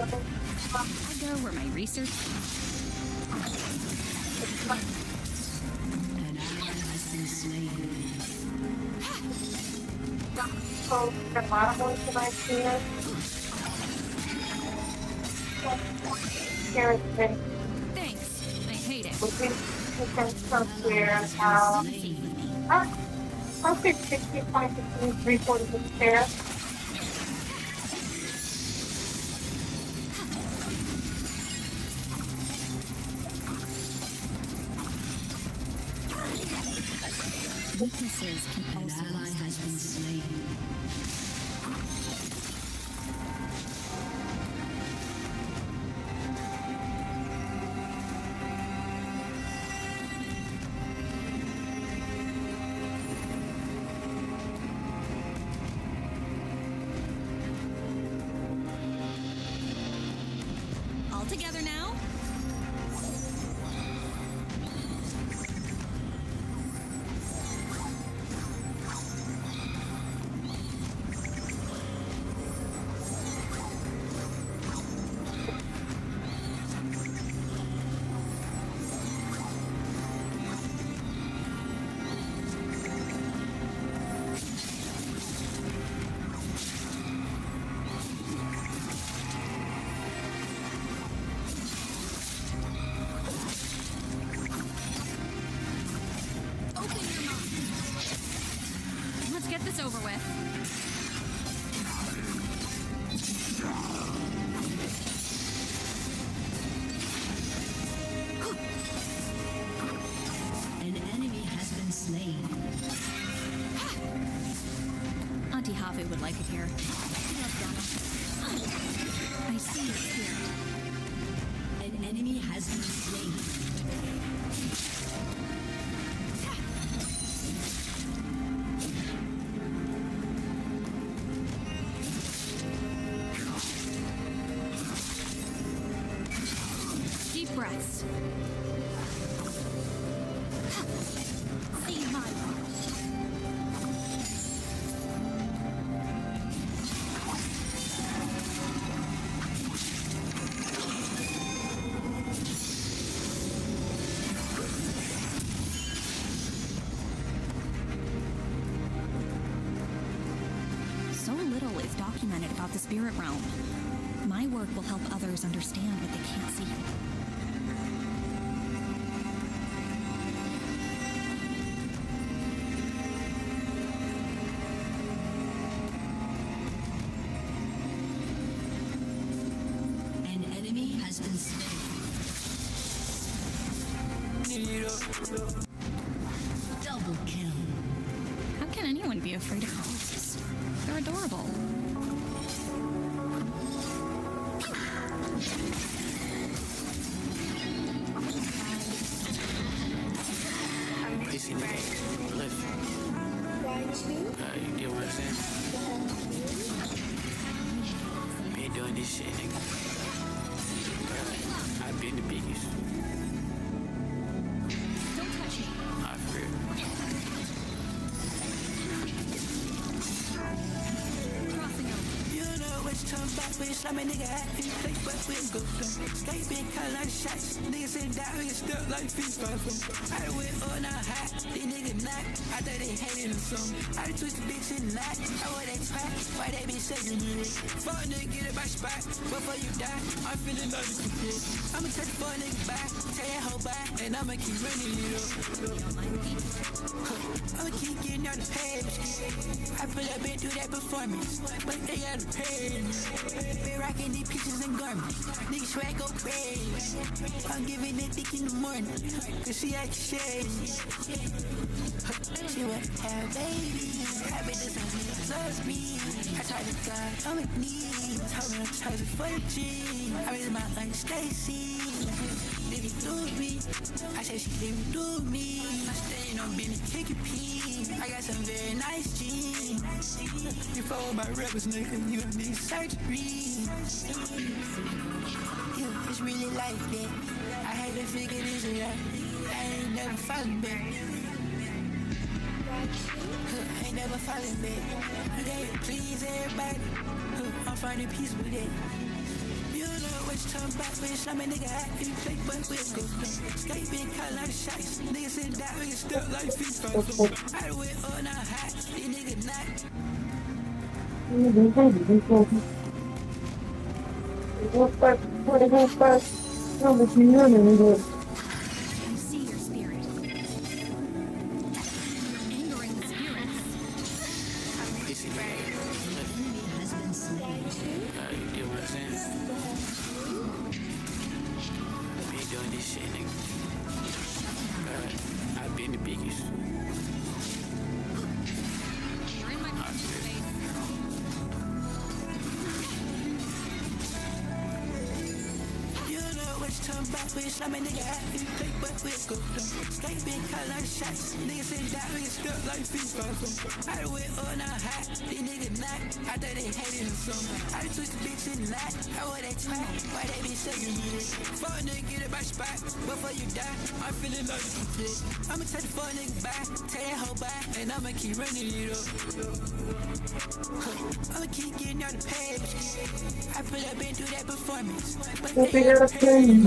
I go where my research. An ally has been slain. Thanks. I hate it. I'll pick 65 to 3/4 of the chair. Weaknesses can An also ally has been slain. all together now. Let's get this over with. An enemy has been slain. Auntie Havu would like it here. I see your spirit. An enemy has been slain. Deep breaths. See my So little is documented about the spirit realm. My work will help others understand what they can't see. An enemy has been slain. Double kill. How can anyone be afraid of ghosts? They're adorable. Pacing the game. Lift. You get what I'm saying? Been doing this shit, nigga. I've been the biggest. Don't touch me. I fear. Crossing over. You know which time back when I'm a nigga at this place, but we go down. Skate been cut like shots. Niggas sitting down, we get stuck like FIFA. I went on a hot, these niggas not. I thought they hated them some. I twist the bitch in the night. I wear that track, why they be shaking me? Fuck nigga, get it by spot. Before you die, I'm feeling like a kid. I'ma touch the fuck nigga back, tell that hoe bye, and I'ma keep running it up. I'ma keep getting on the page. I feel like been through that performance, but they gotta pay me. Been rocking these pieces and garments. Niggas swag go crazy. I'm giving it dick in the morning, cause she act shady. She would have a baby. I bet this one loves me. I tried to God on my knees. Told me I'm charging for the G. I raised my lunch, Stacy. Did he lose me? I said she didn't do me. I'm staying on business, taking pee. I got some very nice jeans. You follow my rappers, nigga, you don't need surgery. Yeah, it's really like that. I had to figure this out. I ain't never falling back. I ain't never falling back. Okay, please everybody. I'm finding peace with it. You turn back, bitch. I'm a nigga happy. Play, but we'll go dumb. Skate being cut like shots. Niggas sitting down, niggas stuck like FIFA. I do it all now hot. These niggas not. You see your spirit. Angering the spirits. This is bad. Has been slain. You get what I'm saying? Been doing this shit, nigga. I've been the biggest. You're in my space. You know which turn back, bitch. I'm a nigga happy. Play, but we'll go dumb. Skate being cut like shots. Niggas sitting down, niggas stuck like FIFA. I do it all now hot. These niggas not. I thought they hated him some. I just twist the bitch in the night. I wear that twat. Why they be sucking me? Fuck nigga, get it by spot. Before you die, I'm feeling like a kid. I'ma take the fuck nigga back. Tell that hoe back. And I'ma keep running it up. I'ma keep getting out the page. I pull up and do that performance. But they out the page.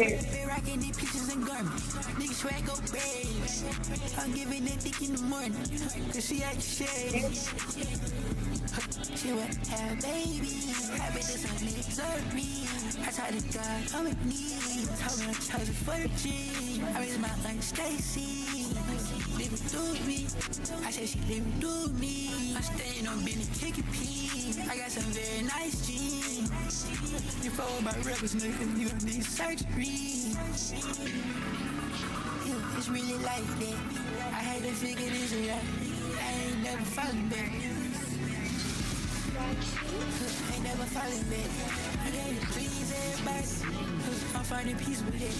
Been rocking these pieces and garments. Niggas swag go big. I'm giving that dick in the morning. Cause she like shade. She would have baby. I bet this one observe me. I try to God on my knees. Told me I'm charging for the G. I raise my like Stacy. Living through me. I said she living through me. I'm staying on Benny kicking P. I got some very nice jeans. You follow my rebels, nigga. You gon' need surgery. It's really like that. I had to figure this out. I ain't never falling back. Ain't never falling back. I gotta please everybody. I'm finding peace with it.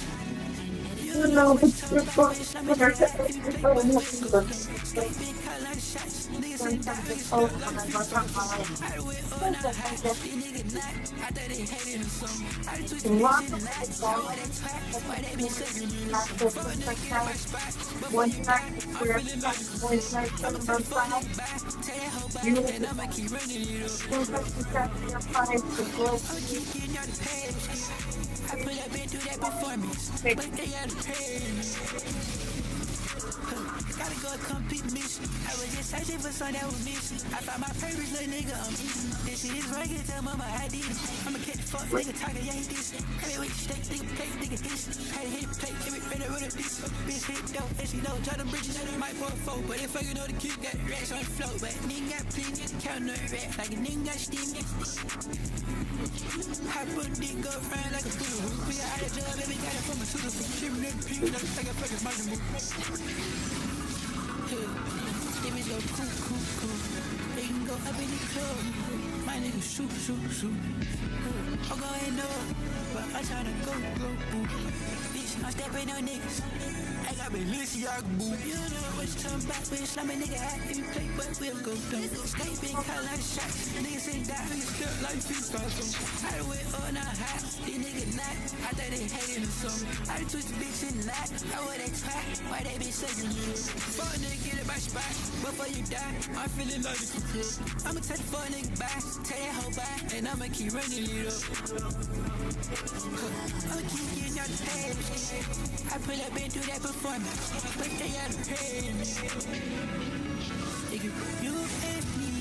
You know what's the fuck? I'm a nigga happy. Play, but we'll go dumb. Skate being cut like shots. Niggas in that bitch stuck like FIFA. I do it all now hot. These niggas not. I thought they hated him some. I just twist the bitch in the night. I wear that twat. Why they be sucking me? Fuck nigga, get in my spot. Before you die, I'm feeling like a fool. I'ma take the fuck nigga back. Tell that hoe back. And I'ma keep running it up. I'ma keep getting out the page. I pull up and do that performance. But they out of page. Gotta go complete mission. I was just searching for something that was missing. I found my purpose, little nigga, I'm eating. This shit is right, tell mama I did it. I'ma catch the fuck, nigga, talking, yeah, he this. Hey, wait, steak, nigga, plate, nigga, this. Hey, hit the plate, every better run this. Bitch, hit dope, and she know, try them bridges, might pour a foe. But if I you know the kid got racks on the floor. But nigga got plenty, count no racks, like a nigga got steam. I put dick go around like a fool. We got out of job, baby, got it from a tutor. Shimmy, nigga, pink, like a fucking money move. If it go cool. They can go up in the club. My nigga shoot. I'm going up, but I'm tryna go. Bitch, I'm stepping on niggas. I got Balenciaga boo. You know what's turn back, bitch. I'm a nigga happy. Play, but we'll go dumb. Skate being cut like shots. Niggas ain't down, niggas stuck like FIFA. I do it all now hot. These niggas not. I thought they hated him some. I just twist the bitch in the night. I wear that twat. Why they be sucking you? Fuck nigga, get it by spot. Before you die, I'm feeling like a cool. I'ma take the fuck nigga back. Tell that hoe back. And I'ma keep running it up. I'ma keep getting out the page. I pull up and do that performance. But they out of page. Nigga, you and me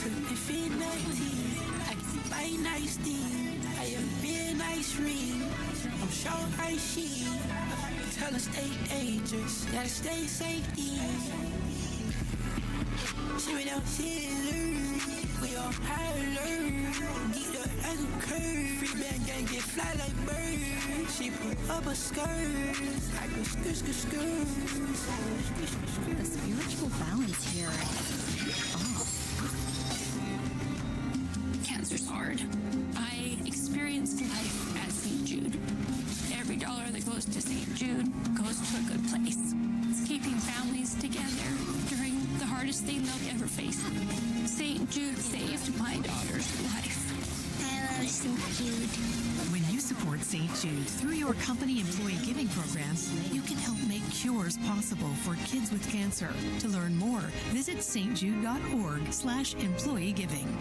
to infinity. I can buy nice things. I am real nice ring. I'm sure I see. Tell her stay dangerous. Gotta stay safety. See we don't see learn. We on high alert. Get up like a curve. Free band gang get fly like birds. She put up a skirt. I go skirt. The spiritual balance here is off. Cancer's hard. I experienced life as St. Jude. Every dollar that goes to St. Jude goes to a good place. It's keeping families together during the hardest thing they'll ever face. St. Jude saved my daughter's life. I love St. Jude. When you support St. Jude through your company employee giving programs, you can help make cures possible for kids with cancer. To learn more, visit stjude.org/employee giving.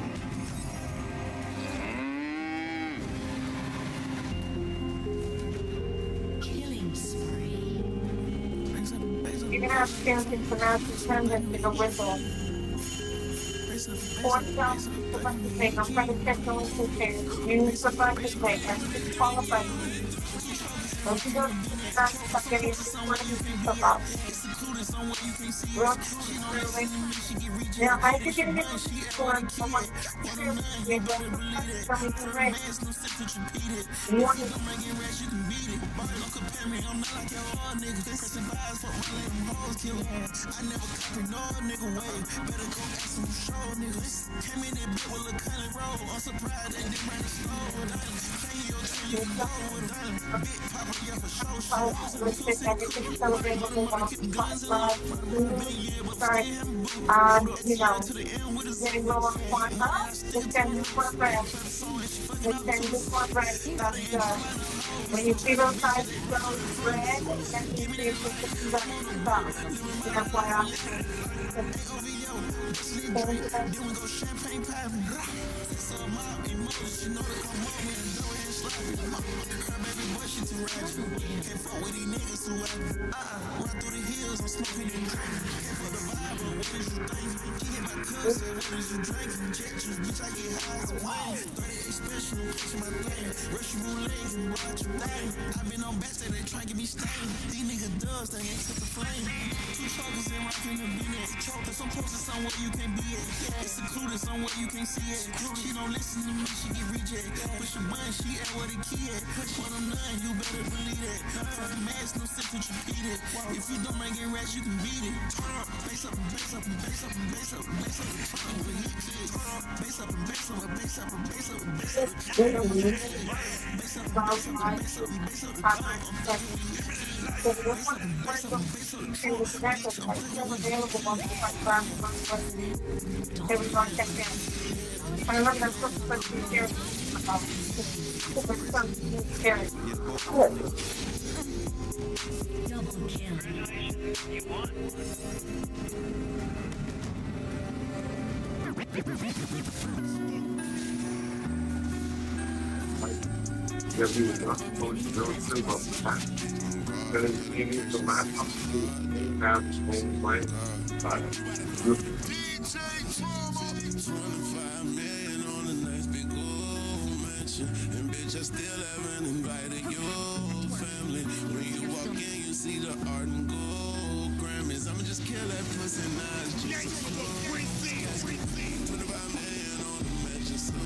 you're gonna have chances to now to turn this into a whistle. Fourth down, select the thing. I'm trying to check the list of things. Use the button to play. That's just qualified. Don't you go to the back and stop getting one of these stuff out. Real really. Now, I think you're gonna get this one from one to coming to right. You want to you know, getting low on WANA, let's send this one red. Let's send this one red. When you see those sides go red, that means you're supposed to stop. That's why I'm And bitch, I still haven't invited your family. When you walk in, you see the art and gold Grammys. I'ma just kill that pussy now. It's just a flow. 25 million on the mattress, so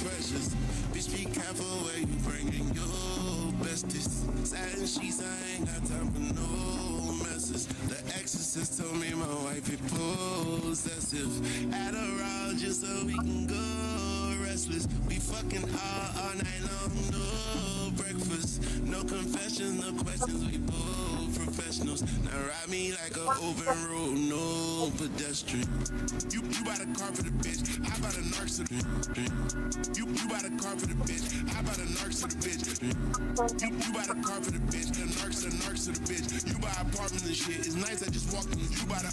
precious. Bitch, be careful where you bringing your besties. Satin sheets, I ain't got time for no messes. The exorcist told me my wife is possessive. Adderall just so we can go restless. We fucking all night long, no breakfast. No confessions, no questions, we both professionals. Now ride me like a open road, no pedestrian. You buy the car for the bitch, I buy the narcs for the bitch. You buy the car for the bitch, I buy the narcs for the bitch. You buy the car for the bitch, the narcs for the bitch. You buy apartments and shit, it's nice I just walk in. You buy the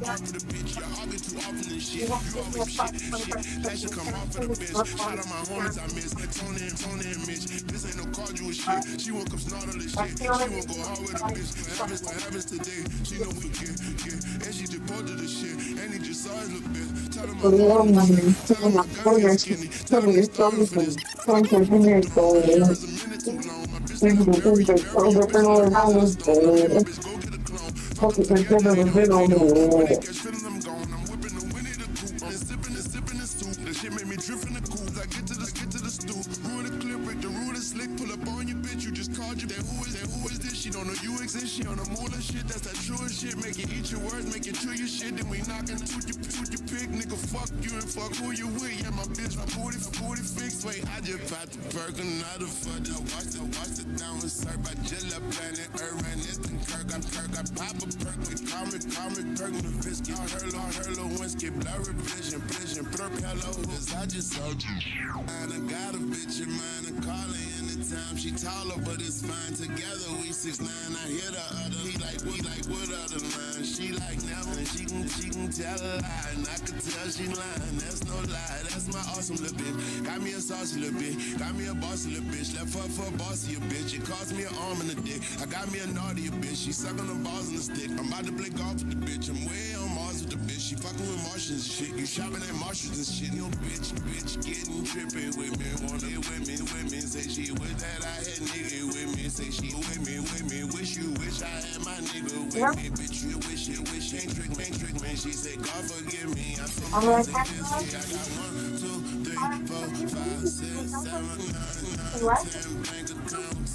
art for the bitch, you're arguing too often and shit. You always shit, that should come off for the bitch. Shout out my homies I miss, Tony and Mitch. This ain't no cardinal shit, she won't come snort on this shit. She won't go hard with a bitch. What happens today, she know we get. And she just posted the shit, and he just saw his little bitch. Tell him my girl is skinny. Tell him it's story for this. There's a minute too long, my bitch ain't gonna bury bitch, go get a clone. Catch feeling I'm gone, I'm whipping the Winnie the Coupe. I'm sipping the soup, that shit made me drift in the coupe. I get to the stoop, ruin the clip, break the ruler slick, pull up on your bitch, you just called you. That who is this? She don't know you exist, she on the moolah shit, that's that true shit. Make it eat your words, make it chew your shit, then we knockin' to your pick, nigga, fuck you and fuck who you with. Yeah, my bitch, my booty fixed. Wait, I just popped the perk, another fuck. I watched it down with Sir by Jilla Planet, Urban, instant Kirk, I pop a perk, they call me perk with a biscuit. Hurlo, whiskey, blurry vision, perk, hello, cause I just sold you. I done got a bitch in mind, and calling anytime. time. She taller, but it's fine. Together we 6'9". I hear the other. He like what other line? She like never. And she can tell a lie, and I can tell she lying. That's no lie. That's my awesome little bitch. Got me a saucy little bitch. Got me a bossy little bitch. Left her for a bossy bitch. It cost me an arm and a dick. I got me a naughty bitch. She sucking the balls on the stick. I'm about to play golf with the bitch. I'm way on Mars with the bitch. She fucking with Martians and shit. You shopping at Marshalls and shit. You bitch getting tripping with me. Wanna get with me. Say she with that I had nigga with me. Say she with me. Wish I had my nigga with me. Bitch, you wish. Ain't trick, man. She said, God forgive me. I said, I got 1, 2, 3, 4, 5, 6, 7, 8, 9, 10 bank accounts.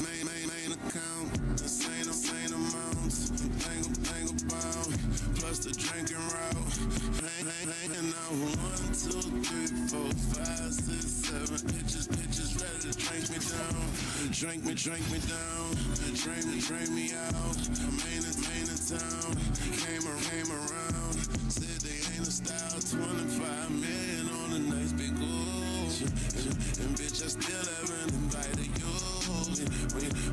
Main account. The same amounts. Think about. Plus the drinking route. Hanging out 1, 2, 3, 4, 5, 6, 7. Bitches ready to drink me down. Drink me down. Drain me out. Main in town. Came around. Said they ain't a style. 25 million on a nice big gold. And bitch, I still haven't invited you.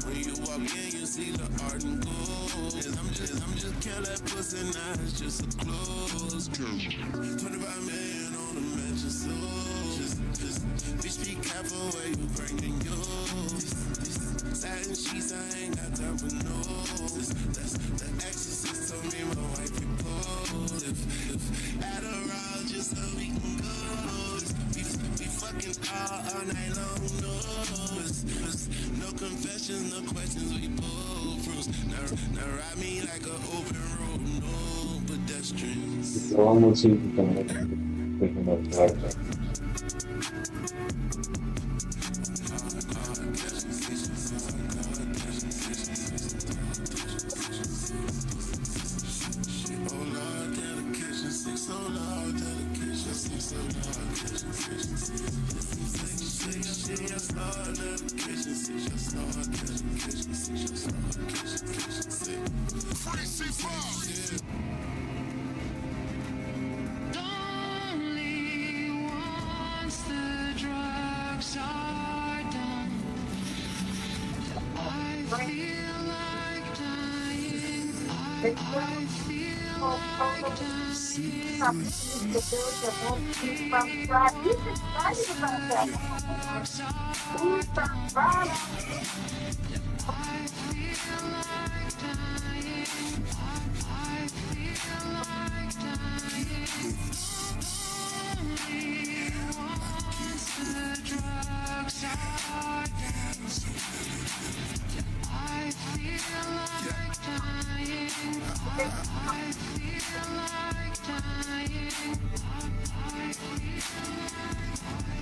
When you walk in, you see the art and gold. I'm just killing that pussy, now it's just a close. 25 million on a mansion, so just bitch, be careful where you bringing yours. Satin sheets, I ain't got time for no. That's the exorcist told me my wife be pulled. If Adderall just so we can go. Be fucking all night long, no confessions, no questions, we both froze. Now ride me like an open road, no pedestrians. Almost thinking about that.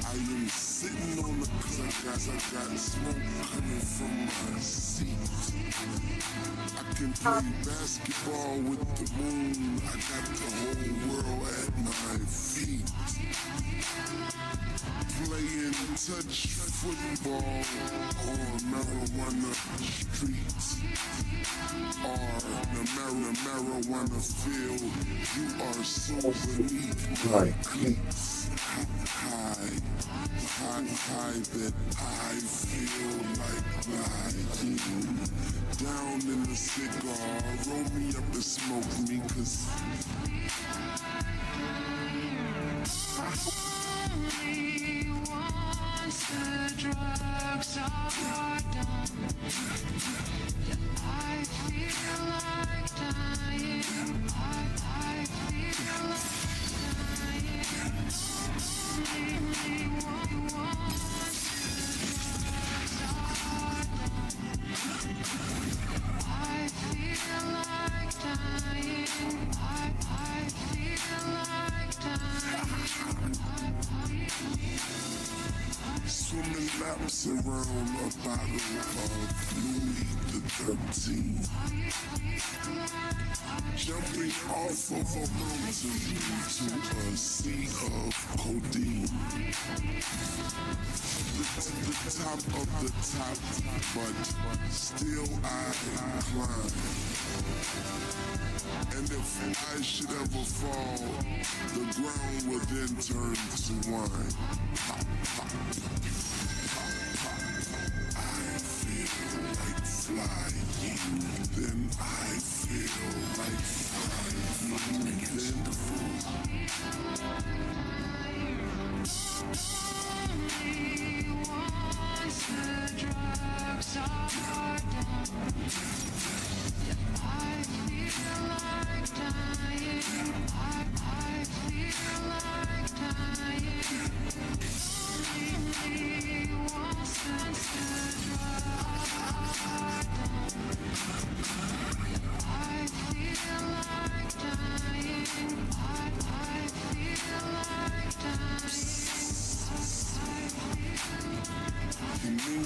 I am sitting on the clock, I got smoke coming from my seat. I can play basketball with the moon, I got the whole world at my feet. Playing touch football on marijuana streets. Or the marijuana field, you are so beneath my cleats. High that I feel like lying. Down in the cigar, roll me up and smoke me, 'cause only once the drugs are done, I feel like dying. I feel like dying. Only once the drugs are done, I feel like dying. I feel like dying. swimming laps around a bottle of Louis the 13th. Jumping off of a mountain into a sea of codeine. The top of the top, but still I climb. And if I should ever fall, the ground will then turn to wine. feel like fighting against the fool.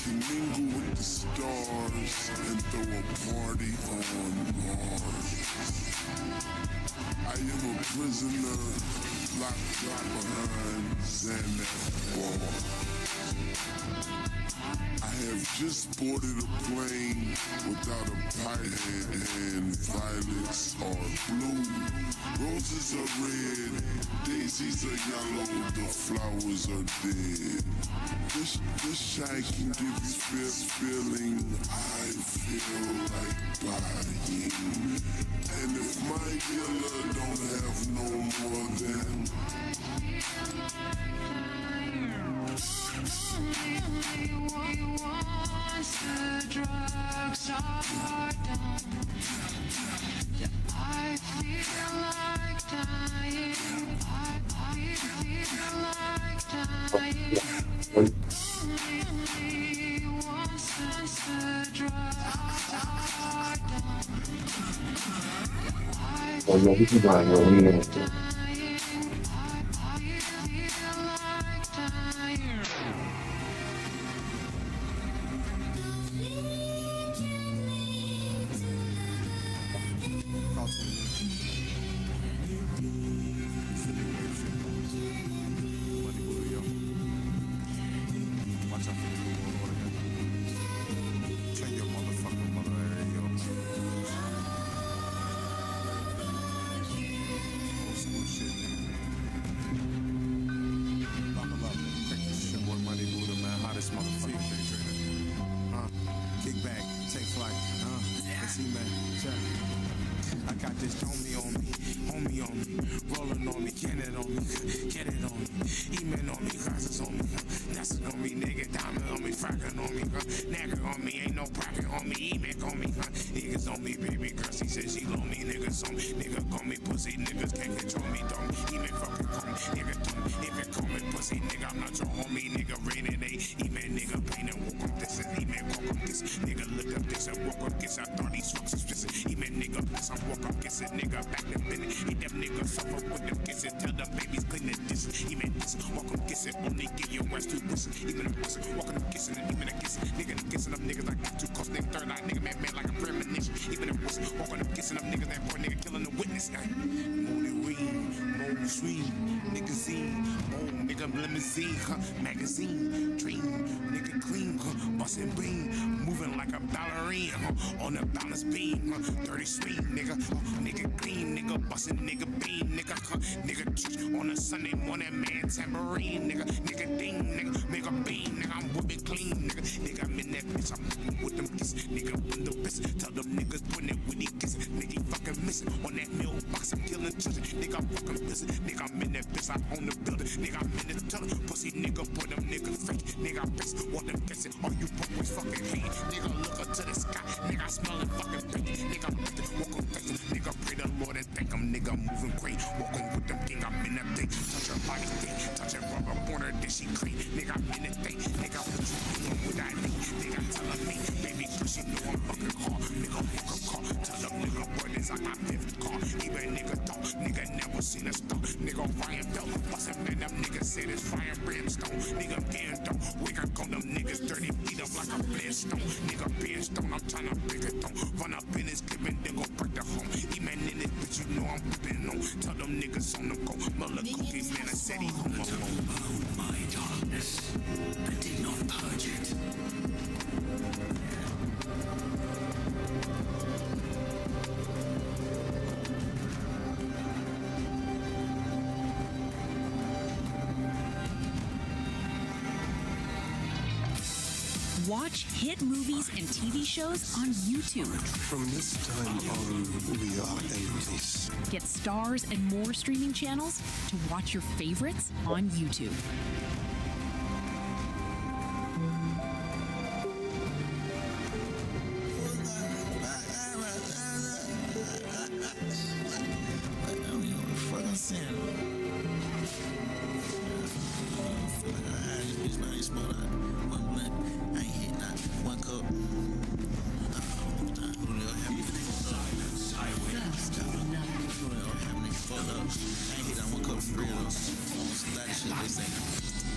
Mingle with the stars and throw a party on Mars. I am a prisoner locked up behind Xanax bars. I have just boarded a plane without a pilot, and violets are blue, roses are red, daisies are yellow, the flowers are dead. This shy can give you this feeling I feel like buying. And if my dealer don't have no more than once the drugs are done, I feel like dying. I feel like dying. Oh, no, this is mine. No, we need to. I got this homie on me, rolling on me, can it on me, E-man on me, glasses on me, that's on me, nigga, diamond on me, fracking on me, nigga on me, ain't no bracket on me, E-man on me, niggas on me, baby girl, she said she love me, niggas on me, nigga call me pussy, niggas can't control me, don't E-man fucking call me, nigga don't me, if it call me pussy, nigga, I'm not your homie, nigga, rated A, E-man, nigga, pain and walk on this, and E-man walk on this, nigga, look up this, and walk on this, I thought these fucks suspicious, E-man, nigga, plus I walk on this, nigga, back to minute, eat them niggas suffer with them kisses, tell them babies clean the dishes, E-man, this, walk on kissing, only give your ass two whistles, even a whistle, walk on kissing, and even a kissing, nigga, kissing them niggas, I got two cost, nigga, third eye, nigga, man, like a premonition, even a whistle, walk on kissing them niggas, that boy, nigga, killing the witness, Moody Reed, Mold Sweet, nigga Z, old nigga limousine, magazine, dream, nigga clean, bustin' beam, moving like a ballerina, on a balance beam, dirty sweet, nigga, nigga clean, nigga, bustin' nigga beam, nigga, nigga church on a Sunday morning, man, tambourine, nigga ding, nigga, make a beam, nigga, I'm whipping clean, nigga, I'm in that bitch, I'm with them kiss, nigga, window piss, tell them niggas putting it with these kisses, nigga, fucking missing, on that meal box, I'm killing children, nigga, I'm fucking pissing, nigga, I'm in that bitch, I own the building, nigga, I'm in the teller, pussy, nigga, boy, them niggas fake, nigga, I face, what them guessing, all you boys fucking hate, nigga, look up to the sky, nigga, I smell it fucking fake, nigga, I'm walk on faith, nigga, pray the Lord and thank him, nigga, moving great, walking with them king, I'm in that thing, touch her body thing, touch her rubber, born her, then she cream, nigga, I'm in that thing, nigga, what you doing with that thing, nigga, telling me, baby, cause she know I'm fucking hard, nigga, walk a car, tell them nigga, boy, this I got 50 car, even nigga thought, nigga, never seen a star, nigga, Ryan Bell, bustin' man, them niggas say this fire brimstone, nigga, getting dope, we got on them niggas, dirty beat up like a Flintstone, nigga, being stone, I'm tryna pick it, don't run up in this clip and they gon' break the home, E-man in this bitch, you know I'm whipping on, tell them niggas on the go, Mother Cookie, man, I said he home alone. My darkness, but did not purge it. Watch hit movies and TV shows on YouTube. From this time on, we are enemies. Get stars and more streaming channels to watch your favorites on YouTube.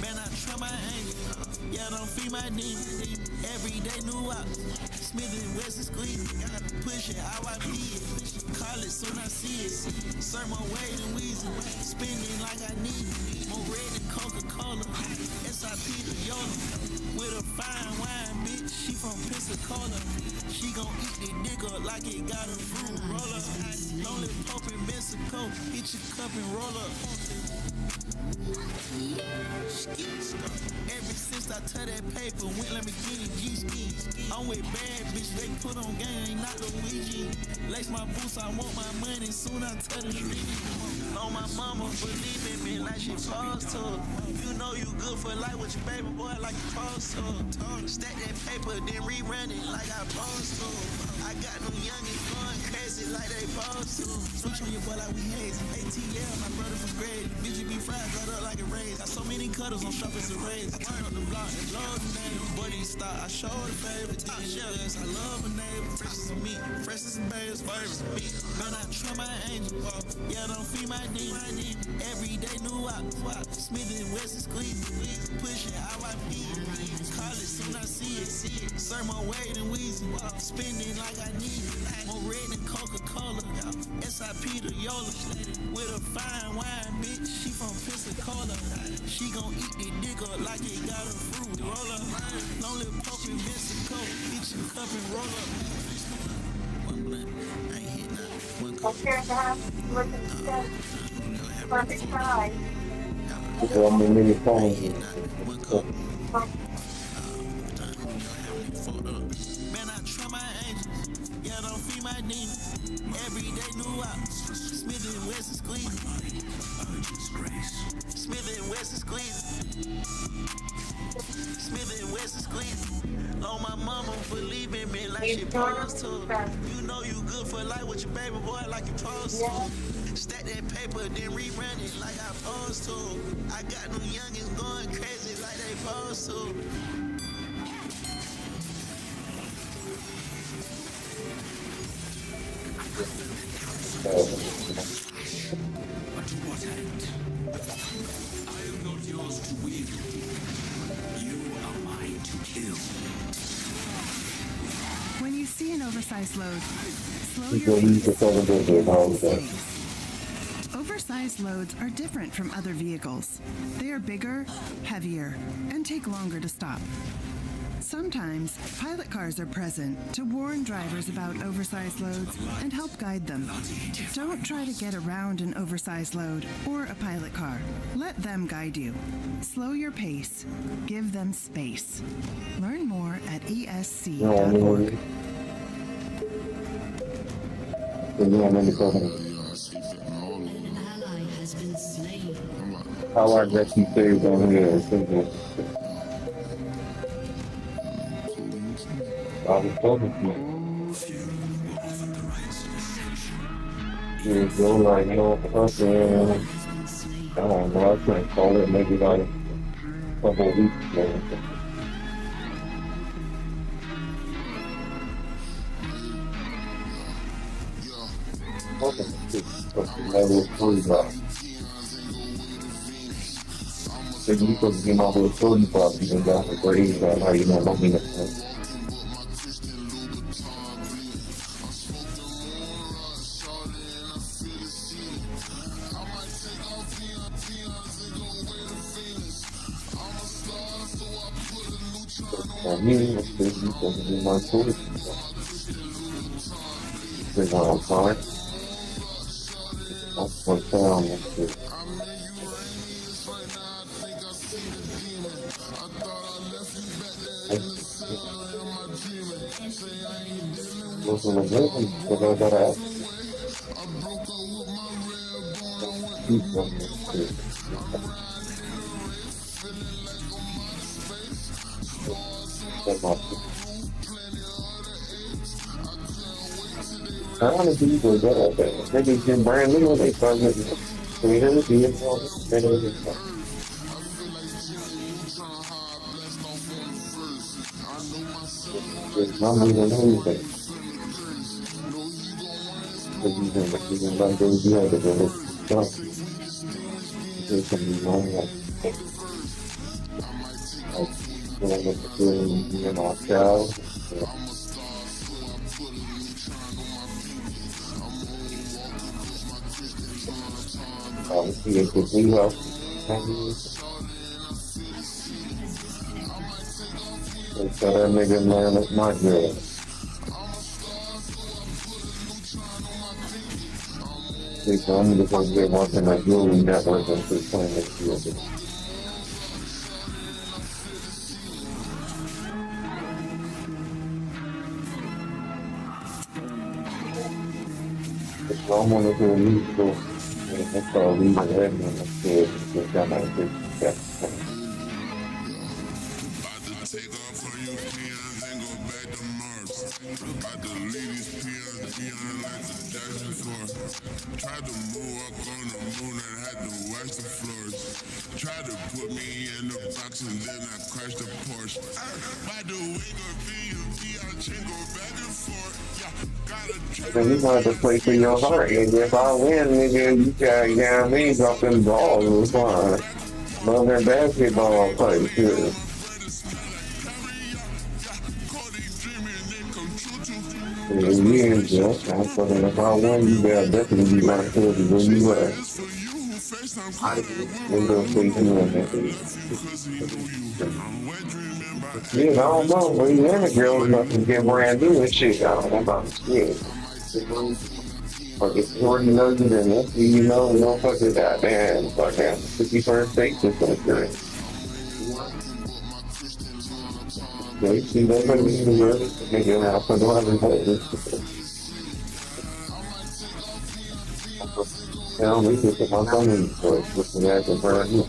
Man, I try my anger. Yeah, don't feed my demons. Every day new out. Smith and West is squeezing. Gotta push it how I be it. Call it soon I see it. Serve my way and wheezing. Spending like I need it. More red than Coca-Cola. SIP the Yola. With a fine wine, bitch. She from Pensacola. She gon' eat the dick up like it got a fruit roller. Lonely Pope in Mexico. Hit your cup and roll up. Ever since I touched that paper, went let me get it G-ski. I'm with bad bitch, they put on game, ain't not Luigi. Lace my boots, I want my money, soon I touch the street. On my mama, believe in me like she supposed to. You know you good for life with your baby boy like you supposed to. Stack that paper, then rerun it like I supposed to. I got them youngins going crazy like they supposed to. Switch on your boy like we hazy. ATL, my brother from Grady. Bitch, you be fried, cut up like a raise. Got so many cutters on shop as a raise. I turn up the block and blow the name. Buddy stop, I show the favor. Top shells, I love a neighbor. Fresh as a meat, fresh as a babes, favorite meat. Man, I try my angel. Yeah, don't feed my demon. Every day new out. Smith and West is squeezing. Push it how I be. Call it soon I see it. Serve my way and wheezing. Spending like I need it. More red than Coca-Cola. SIP the Yola. With a fine wine, bitch. She from Pensacola. She gon' eat the dick up like it got a fruit roller. Lonely Pope in Mexico. Eat your cup and roll up. One blunt. I ain't hit that. One cup. Compare that with the perfect size. Because I'm in many phones. One cup. Man, I try my angels. Yeah, don't feed my demons. Every day new out. Smith and West is squeezing. Smith and West is squeezing. Smith and West is squeezing. On my mama, believe in me like she supposed to. You know you good for life with your baby boy like you supposed to. Stack that paper, then rerun it like I supposed to. I got them youngins going crazy like they supposed to. But to what end? I am not yours to wield. You are mine to kill. When you see an oversized load, slow You your can use the pace. phone to do all of that. Oversized loads are different from other vehicles. They are bigger, heavier, and take longer to stop. Sometimes, pilot cars are present to warn drivers about oversized loads and help guide them. Don't try to get around an oversized load or a pilot car. Let them guide you. Slow your pace. Give them space. Learn more at esc.org. An ally has been slain. How I got you saved on here is simple. I was talking to you. You go like, person. I don't know, I can't call it maybe like a couple of weeks ago. Level 3 block. So you supposed to be my little 30 block, even down for grades, on how you know about me next time. For me, it's just you supposed to be my 40. This one I'm fine. That's one sound, that's it. What's in the building? What I gotta ask? Keep them. I want to be good at that. They just get brand new when they start getting it. So we didn't see it all. They didn't get it. There's not even anything. But you can like those you have to go to stuff. There's some long like going with the feeling being ourselves. See it could be well. So that nigga man, that's my girl. So I'm just gonna get watching that jewelry network and just playing this field. So I'm gonna do a musical. That's all we were having on the field. Just got my big step. Take off on you peons and go back to Mars. About to leave these peons beyond like the Jackson 4. Tried to move up on the moon and had to wax the floors. Tried to put me in the box and then I crashed the Porsche. About to wake up peon chain go back and forth. Yeah, gotta try. Then you gonna have to play for your heart. And if I win, nigga, you got, me dropping balls. Fine. Love that basketball play, too. Yeah, just I'm fucking if I win, you better definitely be my kid when you at. I end up taking on that. Yeah, I don't know. Well, you and the girls about to get brand new and shit. I don't know about shit. But if you already know you, then that's you know, you don't fucking goddamn, fucking 51st date just like that. Yeah, you see that when you were making out for the 11 days. Now we just put my thumb in for it, with the guys in front of you.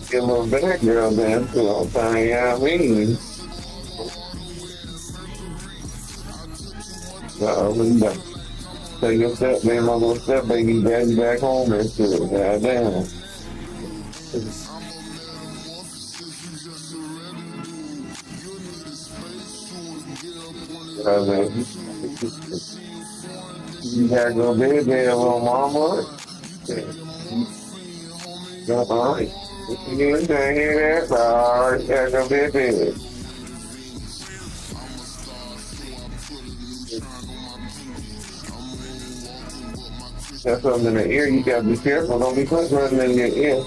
Get a little better girl then, too, I'm telling you what I mean. What you got? Take your step, man, my little step baby, drag you back home and shit, goddamn. You gotta go bed there, little mama. Alright. You can hear that? Alright, gotta go bed. Got something in the ear, you gotta be careful, don't be putting running in your ear.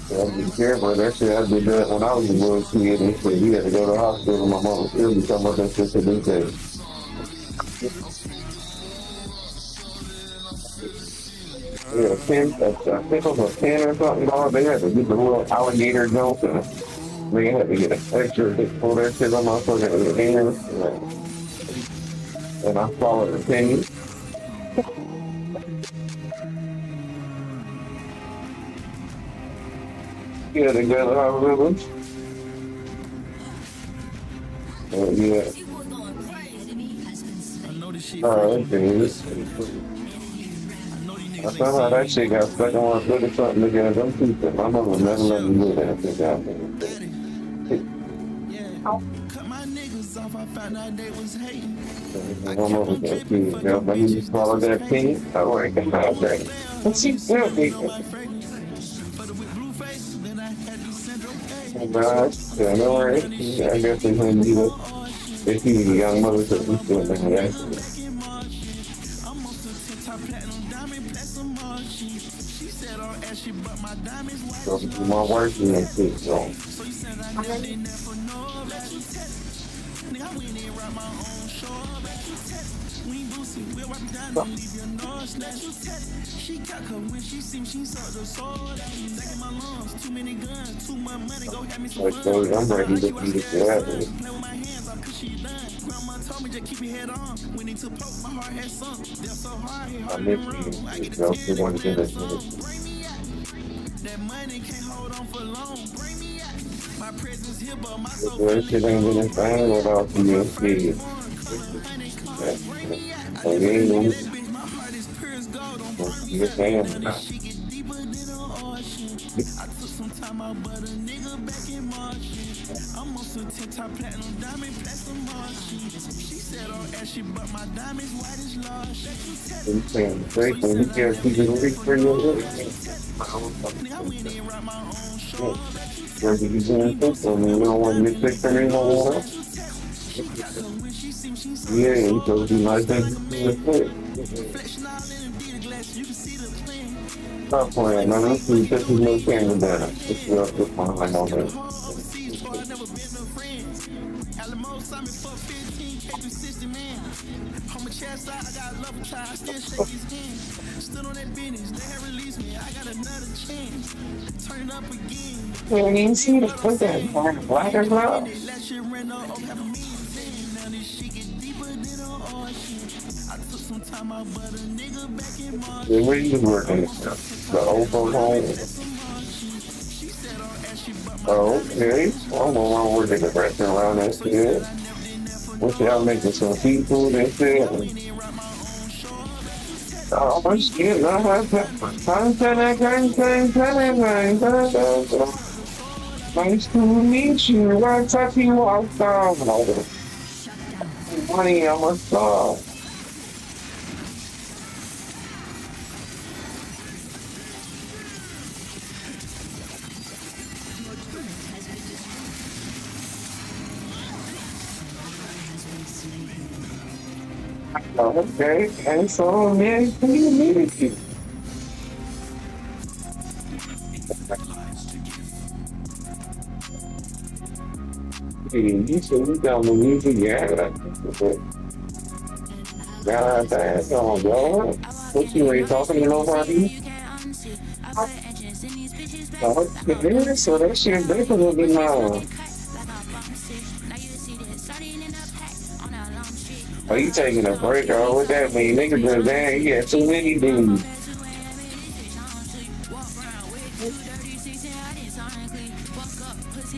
Gotta be careful, that shit had to be done when I was a little kid and shit. You had to go to the hospital, my mom was ill, talking about that shit to this day. Yeah, I think it was a 10 or something, dog. They had to get the little alligator jump and they had to get an extra to pull that shit on my fucking hands. And I swallowed the penny. Yeah, they got a lot of them. Yeah. Alright, I saw how that shit got stuck on one foot or something together. Them people, my mama never let me do that shit out there. Cut my niggas off, I found out they was hating. My mama was that kid, yo. But you just swallow that penny? I work about that. What she still thinking? Oh gosh, yeah, no worries. I guess they're going to do it. If he's a young mother, so he's doing that. So if you want work, you ain't sick, so. She got her when she see me, she suck the sword. Back in my lungs, too many guns, too much money, go have me some fun. I'm ready to beat it to heaven. Play with my hands, I cause she done. Grandma told me just keep your head on. We need to poke, my heart has sunk. They're so hard, he hard to run. I get a ticket, bring me out. That money can't hold on for long. Bring me out. My presence here, but my soul. This shit ain't gonna find without PSP. So you ain't gonna you're saying that. I took some time out, but a nigga back in March. I'm on some 10-top platinum diamond platinum March. She said on ashy, but my diamonds white as large. You saying great when you can't keep it rich for your living. Whether you doing this or you don't want to get sick from anyone else. Yeah, you supposed to be like that. Stop playing, man. This is no camera down. It's real fine, I know that. Man, you see the put that black as well? Yeah, where you working? The old folks home? Oh, okay. I don't know why I'm working the restaurant around that shit. What's y'all making some seafood and shit? Oh, I'm scared. Nice to meet you. Why touch you off down? Money, I'm a star. Okay, and so man, who do you need it to? You said you got the music, yeah. God damn, bro. What you ain't talking to nobody? Okay, so that shit definitely now. Oh, you taking a break, or what that mean? Niggas been down, he had too many dudes.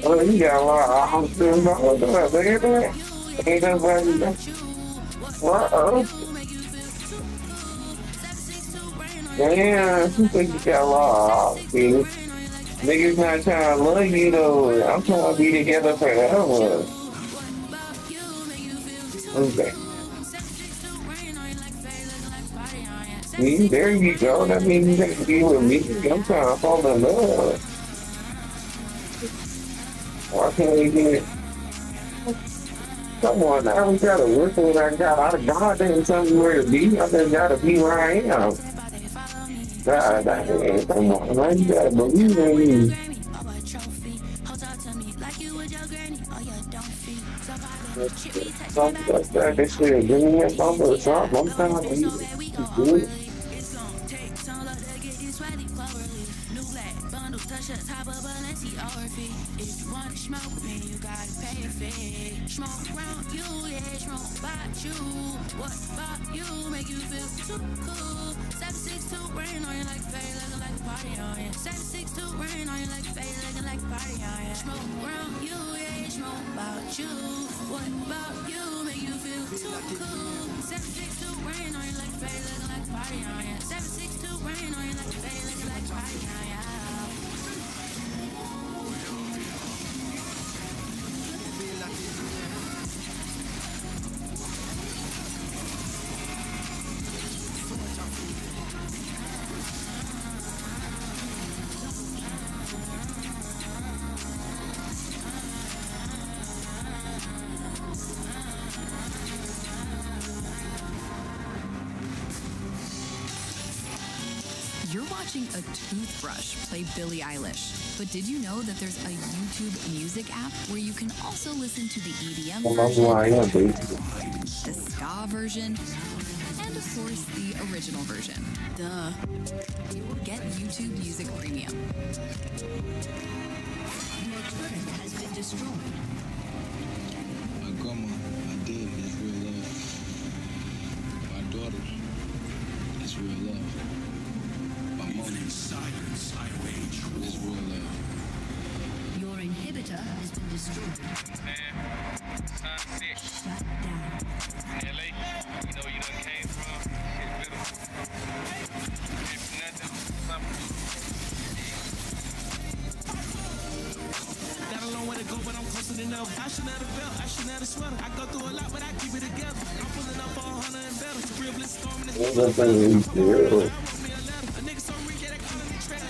Oh, you got a lot of hospitals, what the fuck, ain't nobody there. Damn, she think you got a lot of hospitals. Niggas not trying to love you though, I'm trying to be together forever. Okay. There you go. That means you got to be with me. I'm trying to fall in love. Why can't we get it? Come on now, we gotta work with what I got. I goddamn somewhere to be. I just gotta be where I am. God damn, come on, man. You gotta believe in me. Something like that. They should give me a bumper or something. I'm trying to do it. watching a toothbrush play Billie Eilish. But did you know that there's a YouTube music app where you can also listen to the EDM version, the ska version, and of course the original version. Duh. Get YouTube Music Premium. Your turret has been destroyed. My grandma, my dad is real love. My daughter is real love. My mom is silence, I wage is real love. Your inhibitor has been destroyed. Shut down. LA, you know where you done came from. Shit, beautiful. If nothing, something. Got a long way to go, but I'm closer than ever. I should have a belt, I should have a sweater. I go through a lot, but I keep it together. I'm pulling up for 100 and better. Real bliss storming this. A nigga so rich, yeah, they calling me treasure.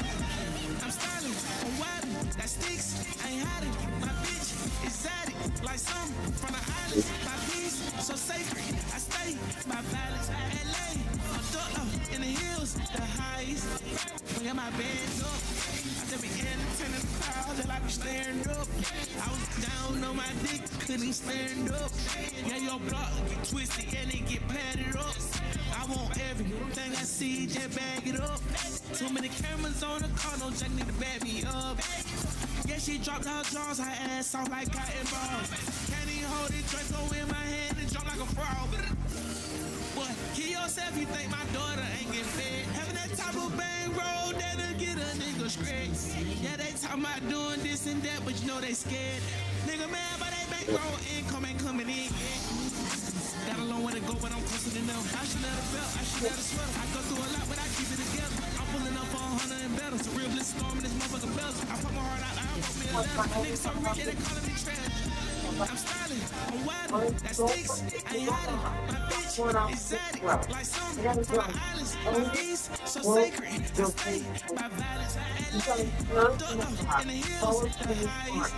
I'm styling, I'm wildin', that sticks, I ain't hiding. My bitch is at it, like some from the islands. My peace, so sacred, I stay my balance. LA, I'm ducked up in the hills, the highs. Bring my bands up, I just be entertaining the crowd till I be staring up. I was down on my dick, couldn't stand up. Yeah, your block get twisted and it get padded up. I want everything I see, just bag it up. Too many cameras on the car, no jack need to back me up. Yeah, she dropped her jaws, her ass off like cotton balls. Can't even hold it, Draco in my hand and jump like a frog. Boy, kill yourself, you think my daughter ain't getting fed. Having that type of bang roll, that'll get a nigga straight. Yeah, they talking about doing this and that, but you know they scared. Nigga mad, but they bankroll income ain't coming in. Got a long way to go, but I'm closer than them. I should have a belt, I should have a sweater. I go through a lot, but I keep it together. I'm pulling up for 100 and better. It's a real bliss storming this motherfucker bells. I put my heart out, I wrote me a letter. My niggas so rich, yeah, they calling me trash. I'm styling, I'm wildin', that sticks, I ain't hiding. My bitch is at it, like some from the islands. My peace, so sacred, I stay my balance. I'm ducked up in the hills, the highs.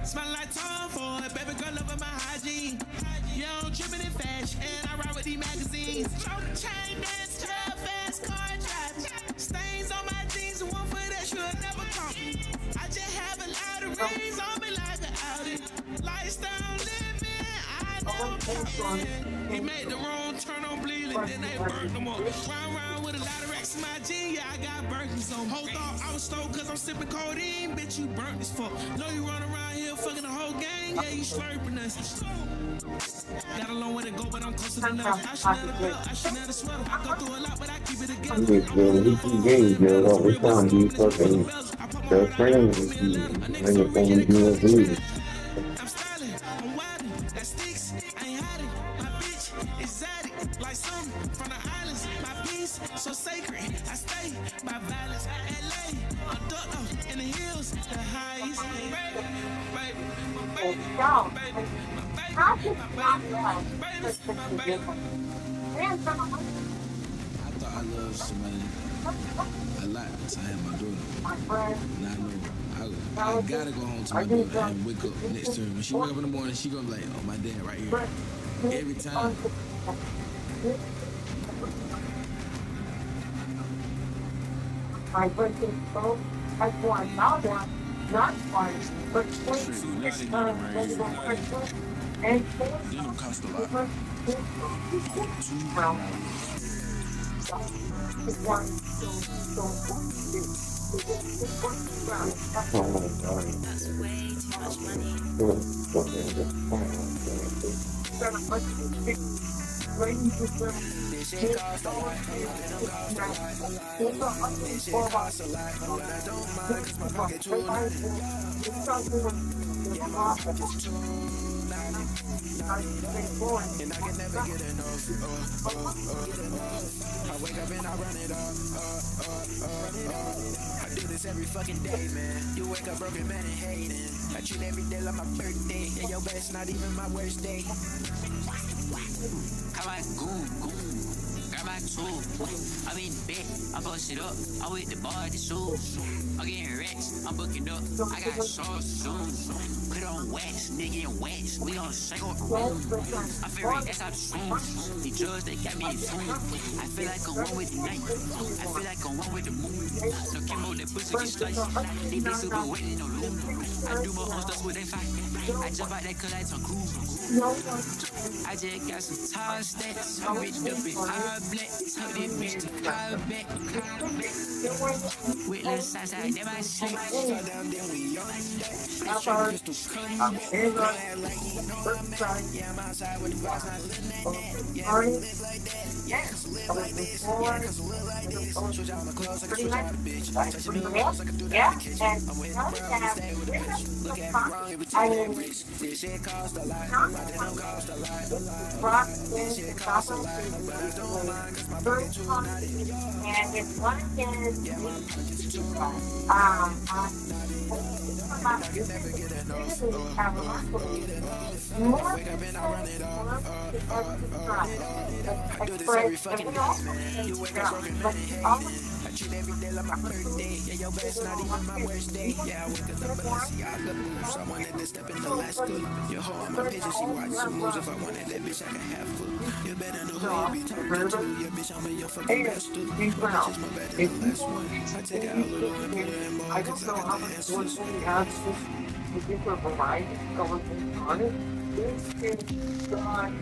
Smell like Tom Ford, baby girl over my hygiene. Young, trippin' in fashion, and I ride with these magazines. Choke chain dance, trail fast, car driving. Stains on my jeans, and one for that should never come. I just have a lot of rings on me like an Audi. Lifestyle living, I never pop. He made the wrong turn on bleeding, then they burnt them up. Round with a lot of racks in my jeans, yeah, I got Birkins on. Whole thought I was stoked cause I'm sipping codeine, bitch, you burnt as fuck. Know you run around here fucking the whole gang, yeah, you slurping us. Got a long way to go, but I'm closer than us. I should have a belt, I should have a sweater. I go through a lot, but I keep it together. I'm styling, I'm wildin', that sticks, I ain't hiding. My bitch is at it, like some from the islands. My peace, so sacred, I stay my balance. LA, I'm ducked up in the hills, the highs. I thought I loved somebody a lot until I had my daughter. And I know I gotta go home to my daughter and wake up next to her. When she wake up in the morning, she gonna be like, oh, my dad right here. Every time. My birthday phone has one, not one, but 20 and Denim cost a lot. That's way too much money. This shit cost a lot. This shit cost a lot. But I don't mind cause my pocket too nice. And I can never get enough. I wake up and I run it up. I do this every fucking day, man. You wake up broken, man, and hating. I treat every day like my birthday. And your best not even my worst day. I like goon. grab my tool. I'm in the bed, I bust it up. I'm with the bar at the shoes. I'm getting rich, I'm booking up. I got short soon. Put on wax, nigga in wax. We gon' shake up the room. I feel like that's how the shrooms. The drugs that got me in tune. I feel like I'm one with the night. I feel like I'm one with the moon. No chemo, that pussy get sliced. They be super wet, no loom. I do my own stuff with that fight. I jump out that cause I turn cool. I just got some tall stacks. I'm rich up in high black. Tuck this bitch to high back. With little size out, that my shit. Down, then we on that. Pistol cutting back. Like you know I'm mad. Yeah, I'm outside with the box. I live like that. Yeah, I live like that. Yeah, cause I live like this. Yeah, cause I live like this. Switch out my clothes, I can switch out a bitch. Touching me clothes, I can do that in the kitchen. I'm with the bro, we stay with the bitch. Look at me wrong, every time that rich. This shit cost a lot. It don't cost a lot. This shit cost a lot. But I don't mind, cause my pocket too not in your. And it's one of his, yeah, my pocket's too I can never get enough. Wake up and I run it up. I do this every fucking day, man. You wake up broken, man. I treat every day like my birthday. Yeah, your best not even my worst day. Yeah, I wake up in Balenciaga boots. I wanted to step in Alaska. Your hoe on my picture, she watches some moves. If I wanted that bitch, I can have food. You better know who you be talking to. Your bitch, I'm your fucking best dude. My bitch is my better than the last one. I take out a little and put it in more. I don't know how much work we have to give her variety going on it. This is gone.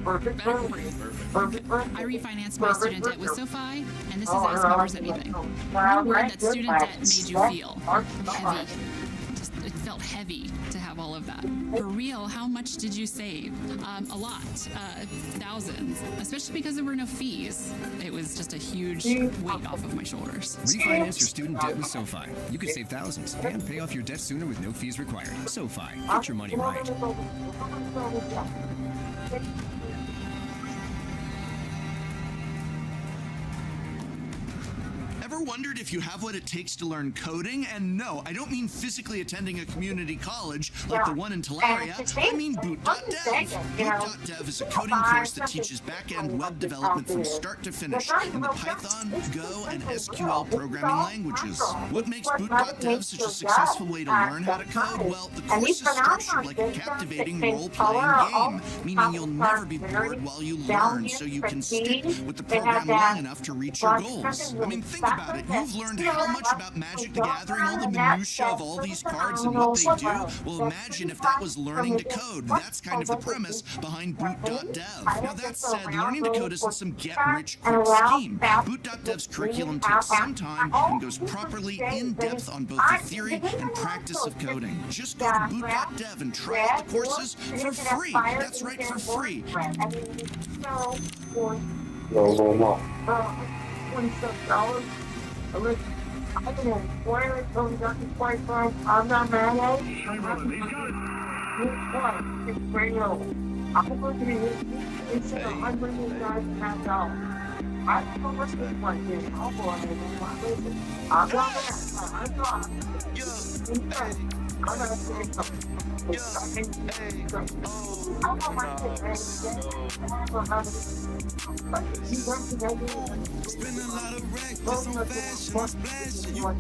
Perfect. I refinanced my student debt with SoFi, and this is as covers anything. One word that student debt made you feel. Heavy. It felt heavy to have all of that. For real, how much did you save? A lot. Thousands. Especially because there were no fees. It was just a huge weight off of my shoulders. Refinance your student debt with SoFi. You could save thousands and pay off your debt sooner with no fees required. SoFi. Get your money right. Ever wondered if you have what it takes to learn coding? And no, I don't mean physically attending a community college like the one in Talaria. I mean boot.dev. Boot.dev is a coding course that teaches back-end web development from start to finish in the Python, Go, and SQL programming languages. What makes boot.dev such a successful way to learn how to code? Well, the course is structured like a captivating role-playing game, meaning you'll never be bored while you learn, so you can stick with the program long enough to reach your goals. I mean, think about it. You've learned how much about Magic the Gathering, all the minutiae of all these cards and what they do. Well, imagine if that was learning to code. That's kind of the premise behind boot.dev. Now, that said, learning to code isn't some get-rich-quick scheme. Boot.dev's curriculum takes some time and goes properly in-depth on both the theory and practice of coding. Just go to boot.dev and try out the courses for free. That's right, for free. $27. I don't know where it's going to be quite from. I'm not mad at it. It's very low. I'm going to be it's $100,000. I don't know what's this one is. I'll go ahead and listen. I'm not mad. I'm not. I'm going to say something. Spend a lot of racks just on fashion, I'm splashing. You ain't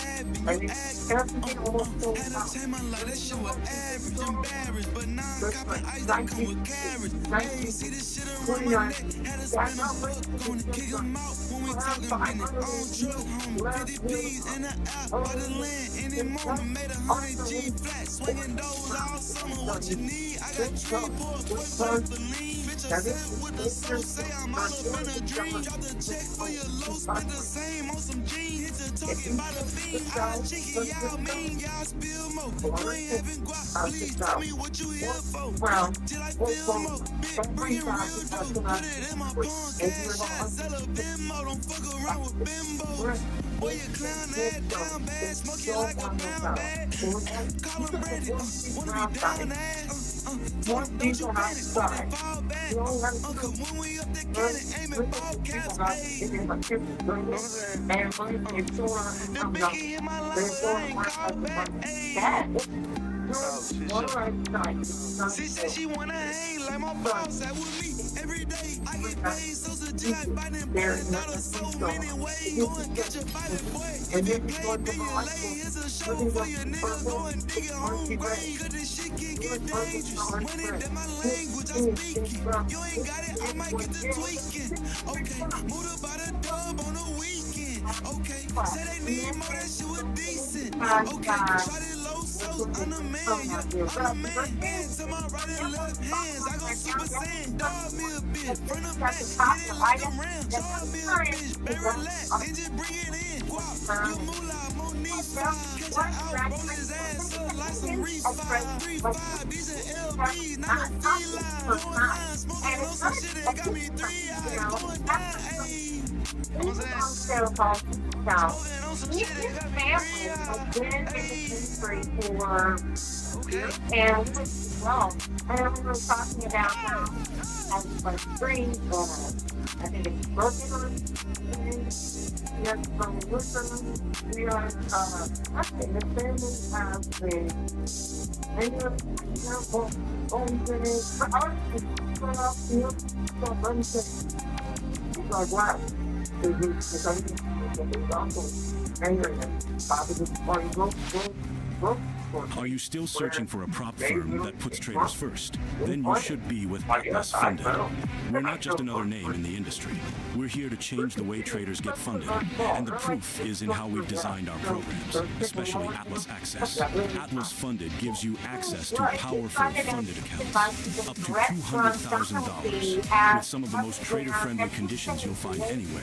happy, had to take my life, that shit was average, embarrassed. But now I'm copping ice that come with carrots. Hey, see this shit around my neck, had to spend a buck on to kick them out. When we talking minutes, on truck, homie, 50 P's in the app, by the land, any moment, made 100 G flat, swinging doors all summer, what you need, I got tree pork, with the lean. I said what the soul say, I'm all up in a dream. Drop the check for your low, spend the same on some jeans. Hit the talking by the bean. I chicken, y'all mean, y'all spill more. You ain't having guap, please tell me what you here for. Till I feel more. Big bringing real dope. Put it in my phone, cash out, sell a bimbo. Don't fuck around with bimbos. Boy, you clown that down bad, smoke it like a pound bag. Call him ready, wanna be down that. Don't you panic, fall back. Cause when we up the cannon, aiming ball caps paid. The biggie hit my line, I ain't call back. Ayy. She said she wanna hang like my boss sat with me. every day. I get paid so legit like Biden boy. Thought of so many ways. Go and catch a pilot boy. If you play, then you lay. It's a show for your niggas. Go and dig your own grave. Cause this shit can get dangerous. When it in my language, I'm speaking. You ain't got it, I might get to tweaking. Okay, moved about a dub on the weekend. Okay, say they need more, that shit was decent. Okay, shot it low, so I'm the man. Yeah, I'm the man. Hands to my right and left hands. I go Super Saiyan, dog me a bitch. From the back, hit it like a ram. Dog me a bitch, better relax and just bring it in. Guap, you moolah, Monifa. Catch an out, roll his ass up like some refi. 3-5, these are LBs, not a feline. Going line, smoking on some shit that got me 3 eyes. Going down, ayy. What was that? Smoking on some shit that got me 3 eyes. Okay. And well, and we were talking about how I was like free, I think it's broken yes, from Lutheran, we are, actually, the family has the, and you know, always but ours is put off field, so it's like, wow, it's also angry, and Bobby just, or you go. Are you still searching for a prop firm that puts traders first? Then you should be with Atlas Funded. We're not just another name in the industry. We're here to change the way traders get funded, and the proof is in how we've designed our programs, especially Atlas Access. Atlas Funded gives you access to powerful funded accounts, up to $200,000, with some of the most trader-friendly conditions you'll find anywhere.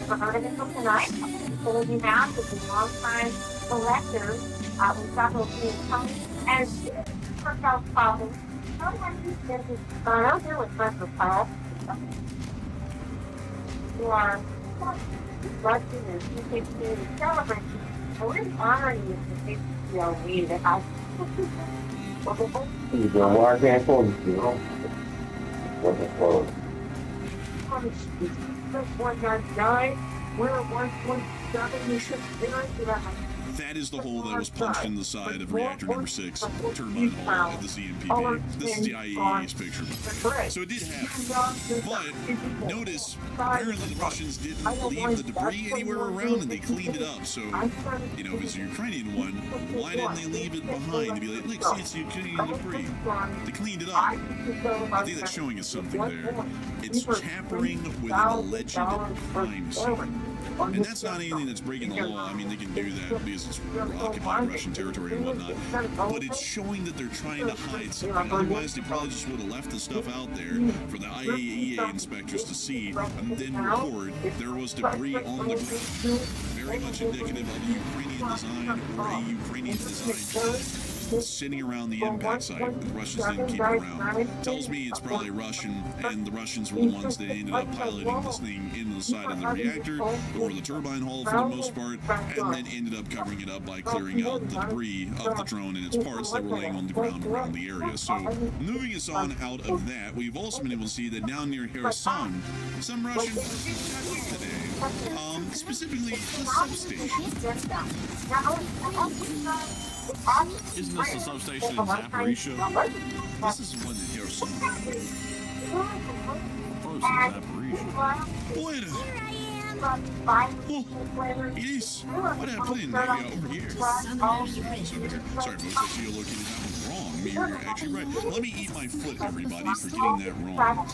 Tonight, so we have this long-time collector, we talk about being coming, and for self problems. Sometimes these businesses, I don't deal with special calls. You are blessing and CCP and celebrating. And we're honoring you for CCPLV that I. You're going to walk in for you know. One died. We're at 1.7. You should That is the hole that was punched in the side of reactor number 6, turbine hole at the CMPP. This is the IAEA's picture. So it did happen. But notice, apparently the Russians didn't leave the debris anywhere around and they cleaned it up. So, you know, if it's a Ukrainian one, why didn't they leave it behind to be like, look, see, it's Ukrainian debris. They cleaned it up. I think that's showing us something there. It's tampering with an alleged crime scene. And that's not anything that's breaking the law. I mean, they can do that because it's occupying Russian territory and whatnot. But it's showing that they're trying to hide something. Otherwise, they probably just would have left the stuff out there for the IAEA inspectors to see and then report there was debris on the ground. Very much indicative of a Ukrainian design or a Ukrainian design sitting around the impact site. The Russians didn't keep it around. Tells me it's probably Russian, and the Russians were the ones that ended up piloting this thing into the side of the reactor or the turbine hull for the most part, and then ended up covering it up by clearing out the debris of the drone and its parts that were laying on the ground around the area. So, moving us on out of that, we've also been able to see that down near Kherson, some Russian today, specifically a substation. Isn't this the substation in Zaporizhia? This is the one in Kherson. Wait a Oh, it is. What did I put in there? Yeah, over here. Sorry, folks, I geolocated that one wrong. I mean, you're actually right. Let me eat my foot, everybody, for getting that wrong.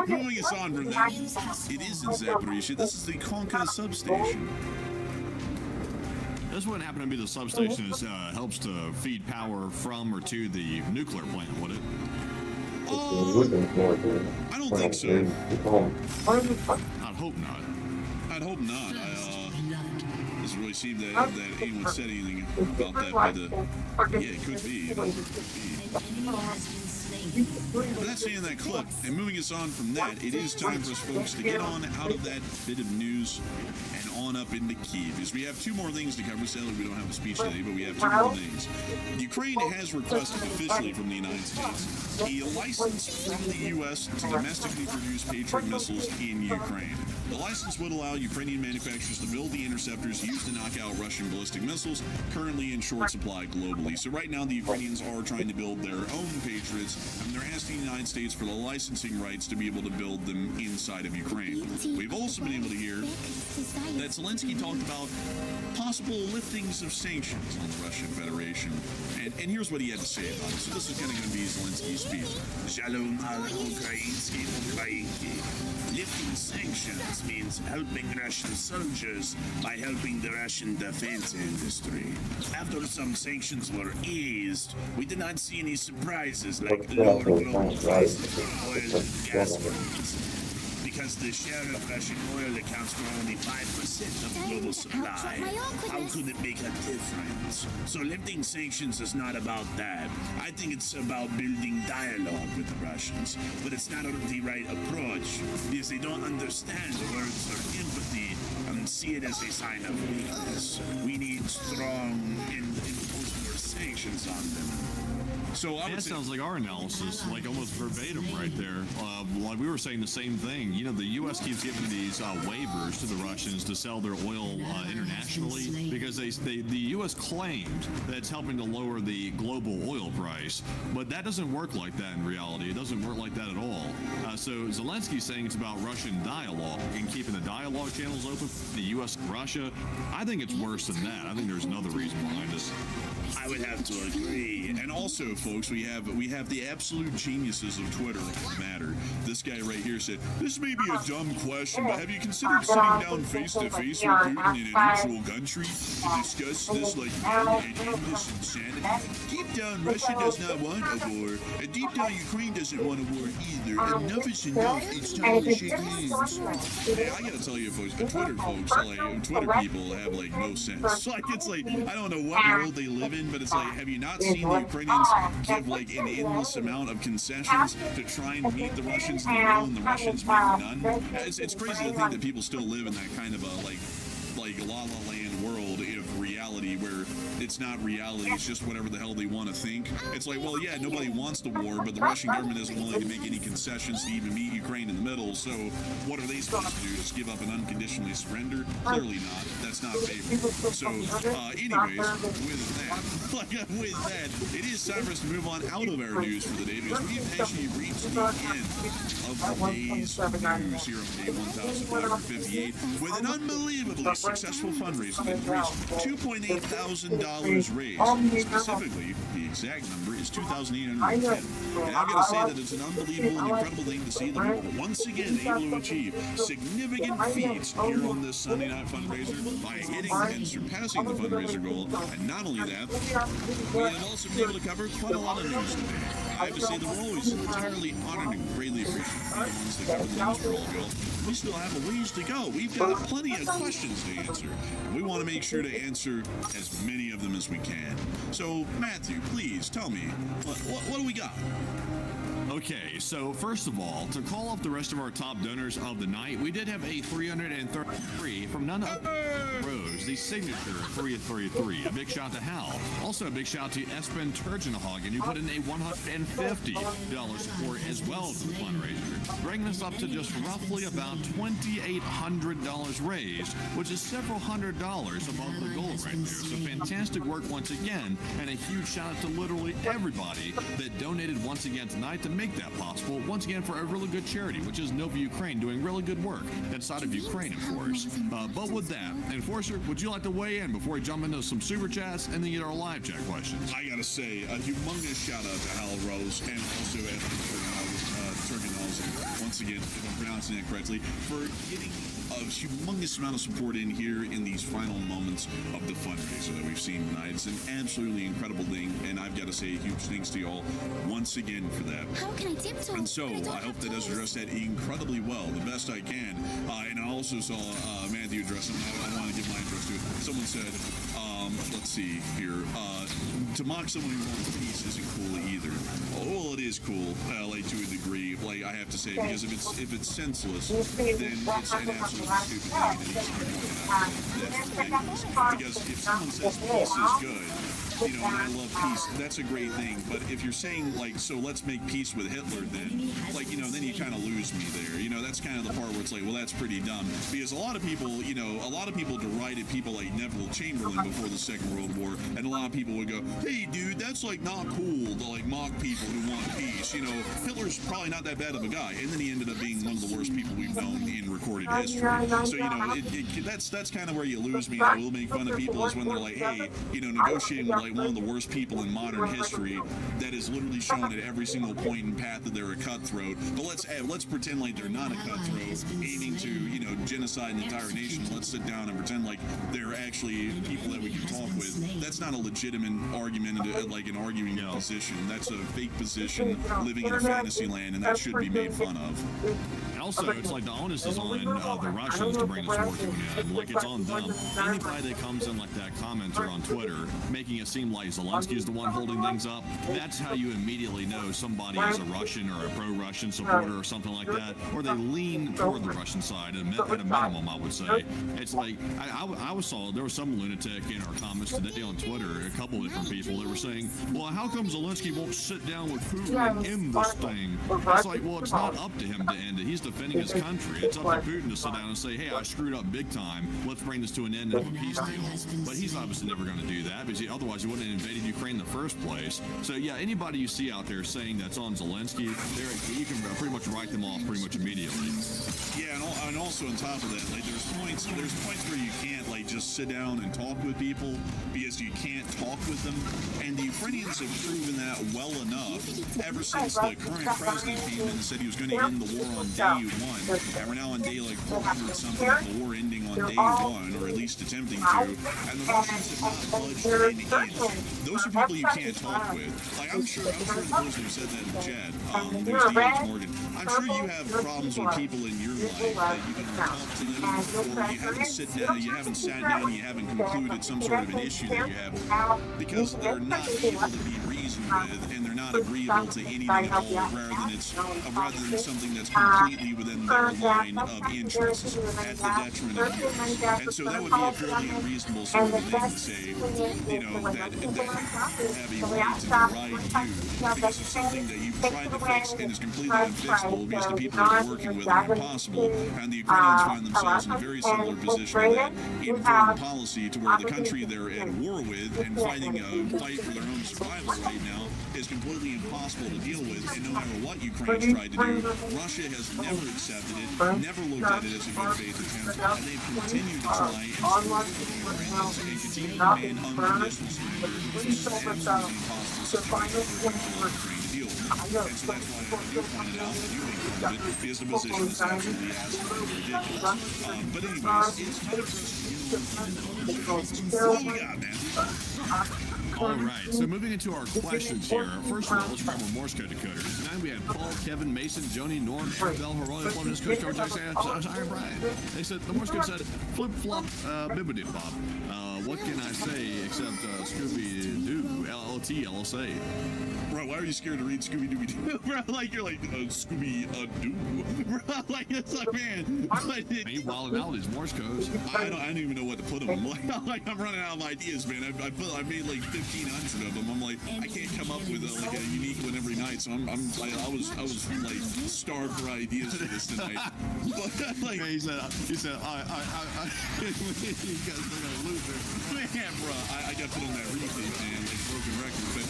Moving us on from that, it is in Zaporizhia. This is the Konka substation. This wouldn't happen to be the substation that helps to feed power from or to the nuclear plant, would it? I don't think so. I'd hope not. I'd hope not. Doesn't really seem that anyone said anything about that, but yeah, it could be. But that's the end of that clip. And moving us on from that, it is time for us folks to get on out of that bit of news and on up into Kyiv. Because we have two more things to cover. Sadly, we don't have a speech today, but we have two more things. Ukraine has requested officially from the United States a license from the U.S. to domestically produce Patriot missiles in Ukraine. The license would allow Ukrainian manufacturers to build the interceptors used to knock out Russian ballistic missiles, currently in short supply globally. So right now, the Ukrainians are trying to build their own Patriots They're asking the United States for the licensing rights to be able to build them inside of Ukraine. We've also been able to hear that Zelensky talked about possible liftings of sanctions on the Russian Federation. And here's what he had to say about it. So this is going to be Zelensky's speech. Shalom al-Ukrainski Ukrainki. Lifting sanctions means helping Russian soldiers by helping the Russian defense industry. After some sanctions were eased, we did not see any surprises like lower global prices for oil and gas prices. Because the share of Russian oil accounts for only 5% of global supply, how could it make a difference? So lifting sanctions is not about that. I think it's about building dialogue with the Russians, but it's not the right approach because they don't understand the words for empathy and see it as a sign of weakness. We need strong and impose more sanctions on them. So that sounds like our analysis, like almost verbatim right there. Like we were saying the same thing. You know, the U.S. keeps giving these waivers to the Russians to sell their oil internationally because the U.S. claimed that it's helping to lower the global oil price, but that doesn't work like that in reality. It doesn't work like that at all. So Zelensky's saying it's about Russian dialogue and keeping the dialogue channels open. The U.S. and Russia. I think it's worse than that. I think there's another reason behind this. I would have to agree. And also, folks, we have the absolute geniuses of Twitter on the matter. This guy right here said, "This may be a dumb question, but have you considered sitting down face to face with Putin in a neutral country to discuss this like endless insanity? Deep down, Russia does not want a war, and deep down, Ukraine doesn't want a war either. Enough is enough. It's time to shake hands." Hey, I gotta tell you, folks, Twitter folks, like Twitter people have like no sense. Like it's like I don't know what world they live in, but it's like, have you not seen the Ukrainians give like an endless amount of concessions to try and meet the Russians in the middle, and the Russians make none? It's crazy to think that people still live in that kind of a like La La Land world of reality where it's not reality, it's just whatever the hell they want to think. It's like, well, yeah, nobody wants the war, but the Russian government isn't willing to make any concessions to even meet Ukraine in the middle, so what are they supposed to do? Just give up and unconditionally surrender? Clearly not. That's not favorable. So, anyways, with that, it is time for us to move on out of our news for the day because we have actually reached the end of the day's news here on day 1558 with an unbelievably successful fundraiser that reached $2.8 thousand raised. Specifically, the exact number is $2,810. And I've got to say that it's an unbelievable and incredible thing to see that we're once again able to achieve significant feats here on this Sunday night fundraiser by hitting and surpassing the fundraiser goal. And not only that, we have also been able to cover quite a lot of news today. I have to say that we're always entirely honored and greatly appreciative of the ones that cover the news for all Bill. We still have a ways to go. We've got plenty of questions to answer. We want to make sure to answer as many of them as we can. So, Matthew, please tell me, what do we got? Okay, so first of all, to call off the rest of our top donors of the night, we did have a 333 from none other Rose, the signature 333. A big shout to Hal. Also a big shout to Espen Turgenhagen, who put in a $150 support as well to the fundraiser, bringing us up to just roughly about $2,800 raised, which is several $100 above the goal right there. So fantastic work once again, and a huge shout out to literally everybody that donated once again tonight to make that possible, once again for a really good charity, which is Nova Ukraine, doing really good work inside of Ukraine, of course. But with that, Enforcer, would you like to weigh in before we jump into some super chats and then get our live chat questions? I gotta say, a humongous shout out to Hal Rose and also Turgenhausen, once again, if I'm pronouncing that correctly, for getting a humongous amount of support in here in these final moments of the fundraiser that we've seen tonight. It's an absolutely incredible thing, and I've got to say huge thanks to y'all once again for that. How can I tiptoe? And so, I hope that does address that incredibly well, the best I can. And I also saw Matthew address something. I want to give my address to it. Someone said, let's see here, to mock someone who wants peace isn't cool either. Oh, well, it is cool, like to a degree, like I have to say, because if it's senseless, then it's an absolutely stupid thing that needs to be pointed out. That's ridiculous. Because if someone says peace is good, you know, and I love peace, that's a great thing. But if you're saying, like, so let's make peace with Hitler, then, like, you know, then you kind of lose me there. You know, that's kind of the part where it's like, well, that's pretty dumb. Because a lot of people, you know, a lot of people derided people like Neville Chamberlain before the Second World War, and a lot of people would go, hey, dude, that's, like, not cool to, like, mock people who want peace. You know, Hitler's probably not that bad of a guy, and then he ended up being one of the worst people we've known in recorded history. So, you know, that's kind of where you lose me. I will make fun of people is when they're like, hey, you know, negotiating with, like, one of the worst people in modern history that is literally shown at every single point and path that they're a cutthroat. But let's pretend like they're not a cutthroat, aiming to, you know, genocide an entire nation. Let's sit down and pretend like they're actually people that we can talk with. That's not a legitimate argument, like an arguing position. That's a fake position living in a fantasy land, and that should be made fun of. And also, it's like the onus is on the Russians to bring this war to an end. Like, it's on them. Anybody that comes in like that commenter on Twitter, making it seem like Zelensky is the one holding things up, that's how you immediately know somebody is a Russian or a pro-Russian supporter or something like that, or they lean toward the Russian side at a minimum, I would say. It's like, I saw there was some lunatic in our comments today on Twitter, a couple of different people that were saying, well, how come Zelensky won't sit down with Putin and end this thing? It's like, well, it's not up to him to end it. He's defending his country. It's up to Putin to sit down and say, hey, I screwed up big time. Let's bring this to an end and have a peace deal. But he's obviously never going to do that, because otherwise he wouldn't have invaded Ukraine in the first place. So yeah, anybody you see out there saying that's on Zelensky, you can pretty much write them off pretty much immediately. Yeah, and also on top of that, like there's points where you can't like just sit down and talk with people because you can't talk with them, and the Ukrainians have proven that well enough ever since the current president came in and said he was going to end the war on day one, and we're now on day like 400 something of the war ending on day one, or at least attempting to, and the Russians have not budged an inch. Those are people you can't talk with. Like I'm sure the person who said that in the chat, there's D.H. Morgan. I'm sure you have problems with people in your life that you can talk to them, or you haven't sat down, you haven't concluded some sort of an issue that you have, because they're not able to be reasoned with, and they're not agreeable to anything at all, rather than something that's completely within their line of interests at the detriment of yours. And so that would be a fairly unreasonable sort of thing to say, you know, that you have a right to deride you because it's something that you've tried to fix and is completely unfixable because the people that you're working with are impossible, and the Ukrainians find themselves in a very similar position to that in foreign policy, to where the country they're at war with and fighting a fight for their own survival right now is completely impossible to deal with, and no matter what Ukraine's tried to do, Russia has never accepted it, never looked at it as a good faith attempt, and they've continued to try and support the Ukrainians and continue to demand unconditional surrender, which is an absolutely impossible situation for Ukraine to deal with. And so that's why I do point it out that you make fun of it, because the position is absolutely ridiculous. But anyways, it's time for us to what we got, man? All right, so moving into our questions here. First of all, let's grab our Morse code decoders. Tonight we had Paul, Kevin, Mason, Joni, Norm, Bell, Heroic, Plumbus, Coach, George, Iron Brian. They said, the Morse code said, flip, flop, bibbidi bop. What can I say except Scooby-Doo, LLT, Bro, why are you scared to read Scooby-Dooby-Doo? Bro, like, you're like, Scooby-Doo. Bro, like, it's like, man. Ain't wilding out these Morse codes. I don't even know what to put them. Like, I'm running out of ideas, man. I made like 1,500 of them. I'm like, I can't come up with like a unique one every night, so I was like starved for ideas for this tonight. But like, he said, you guys are gonna lose it. Man, bro, I got put on that repeat, man, like broken record, but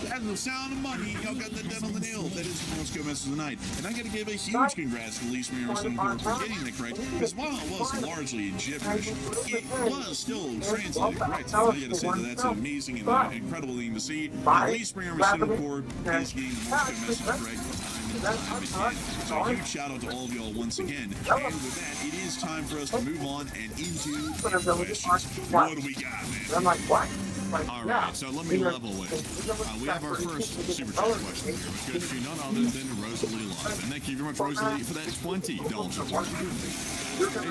that's the sound of money. Y'all got that done on the nail. That is the most good message of the night. And I got to give a huge congrats to Lee Smearson for getting that correct. Because while it was largely gibberish, it was still translated correct. I got to say that that's an amazing and incredible thing to see. Lee Smearson, of course, is getting the most good message correct. So a huge shout out to all of y'all once again. And with that, it is time for us to move on and into questions. What do we got, man? I'm like, what? All right, so let me level with it. We have our first Super Chat question here, which goes to none other than Rosalie Love. And thank you very much, Rosalie, for that $20 support.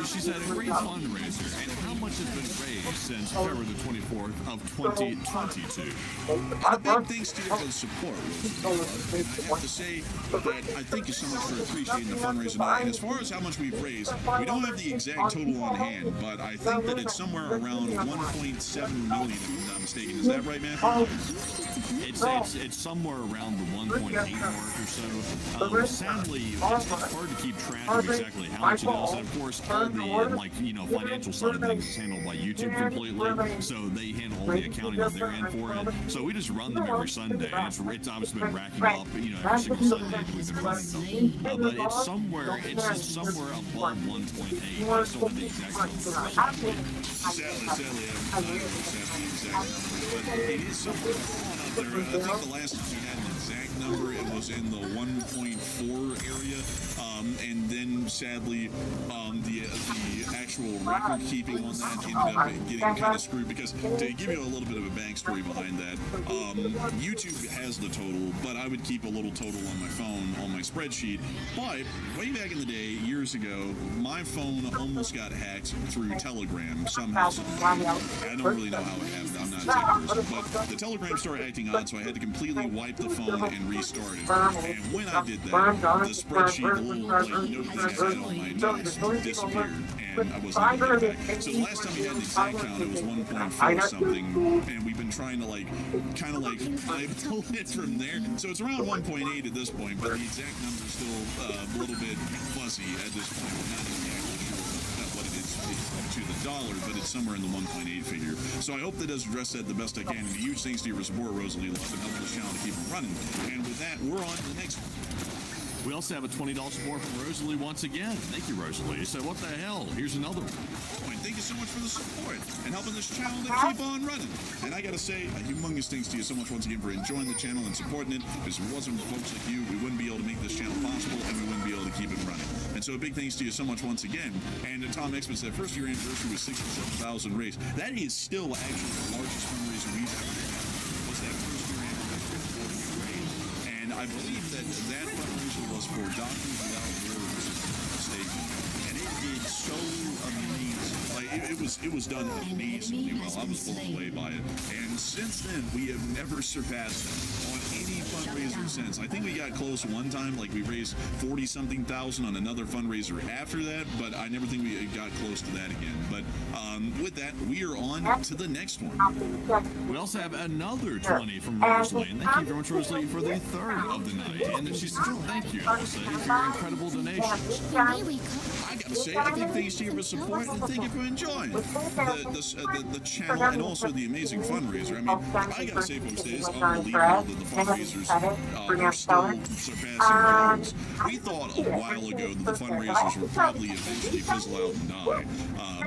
She said, a great fundraiser. And how much has been raised since February the 24th of 2022? And a big thanks to you for the support, Rosie. I have to say that I thank you so much for appreciating the fundraiser. And as far as how much we've raised, we don't have the exact total on hand, but I think that it's somewhere around 1.7 million, if I'm not mistaken. Is that right, Matthew? It's somewhere around the 1.8 mark or so. Sadly, it's hard to keep track of exactly how much it is. And of course, all the financial side of things is handled by YouTube completely. So they handle all the accounting on their end for it. So we just run them every Sunday. And it's obviously been racking up, every single Sunday we've been running them. But it's just somewhere above 1.8. I just don't have the exact number. Sadly, I don't have the exact number, but it is somewhere out there. I think the last time we had an exact number, it was in the 1.4 area. And then, sadly, the actual record keeping on that ended up getting kind of screwed because, to give you a little bit of a backstory behind that, YouTube has the total, but I would keep a little total on my phone, on my spreadsheet. But way back in the day, years ago, my phone almost got hacked through Telegram somehow. I don't really know how it happened. I'm not a tech person, but the Telegram started acting odd, so I had to completely wipe the phone and restart it. And when I did that, the spreadsheet, the little notebook I had on my notes disappeared, and I wasn't able to get it back. So the last time we had an exact count, it was 1.4 something, and we've been trying to kind of pull it from there. So it's around 1.8 at this point, but the exact number is still a little bit fuzzy at this point. We're not exactly sure what it is to the dollar, but it's somewhere in the 1.8 figure. So I hope that does address that the best I can. And a huge thanks to your support, Rosalie. Love and help this channel to keep it running. And with that, we're on to the next one. We also have a $20 support from Rosalie once again. Thank you, Rosalie. So what the hell? Here's another one. And thank you so much for the support and helping this channel to keep on running. And I gotta say, a humongous thanks to you so much once again for enjoying the channel and supporting it. Because if it wasn't for folks like you, we wouldn't be able to make this channel possible and we wouldn't be able to keep it running. And so a big thanks to you so much once again. And Tom Exman said, first year anniversary was 67,000 raised. That is still actually the largest fundraiser we've ever had. Was that first year anniversary raised? And I believe that fundraiser was for Doctors Without Borders, if I'm not mistaken. And it did so amazing. It was done amazingly well. I was blown away by it. And since then, we have never surpassed it on any fundraiser since. I think we got close one time, we raised 40-something thousand on another fundraiser after that, but I never think we got close to that again. But with that, we are on to the next one. We also have another 20 from Rosalie, and thank you very much, Rosalie, for the third of the night. And then she says, thank you, Rosalie, for your incredible donations. I gotta say, a big thanks to you for support and thank you for enjoying the channel and also the amazing fundraiser. I mean, I gotta say, folks, it is unbelievable that the fundraisers are still surpassing records. We thought a while ago that the fundraisers would probably eventually fizzle out and die,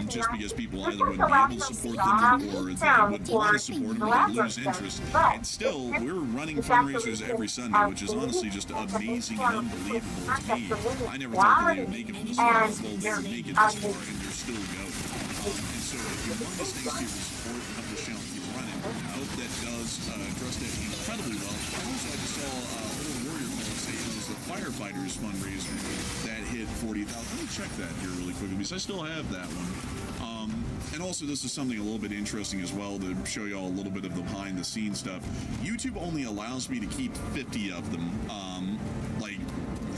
just because people either wouldn't be able to support them or they wouldn't want to support them or they'd lose interest. And still, we're running fundraisers every Sunday, which is honestly just amazing and unbelievable to me. I never thought that they would make it this far. Well, they would make it this far and they're still going. And so if you want this thing to support and help this channel keep running, I hope that does address that incredibly well. Also, I just saw Old Warrior Call say it was the Firefighters fundraiser that hit 40,000. Let me check that here really quickly because I still have that one. And also, this is something a little bit interesting as well to show you all a little bit of the behind-the-scenes stuff. YouTube only allows me to keep 50 of them,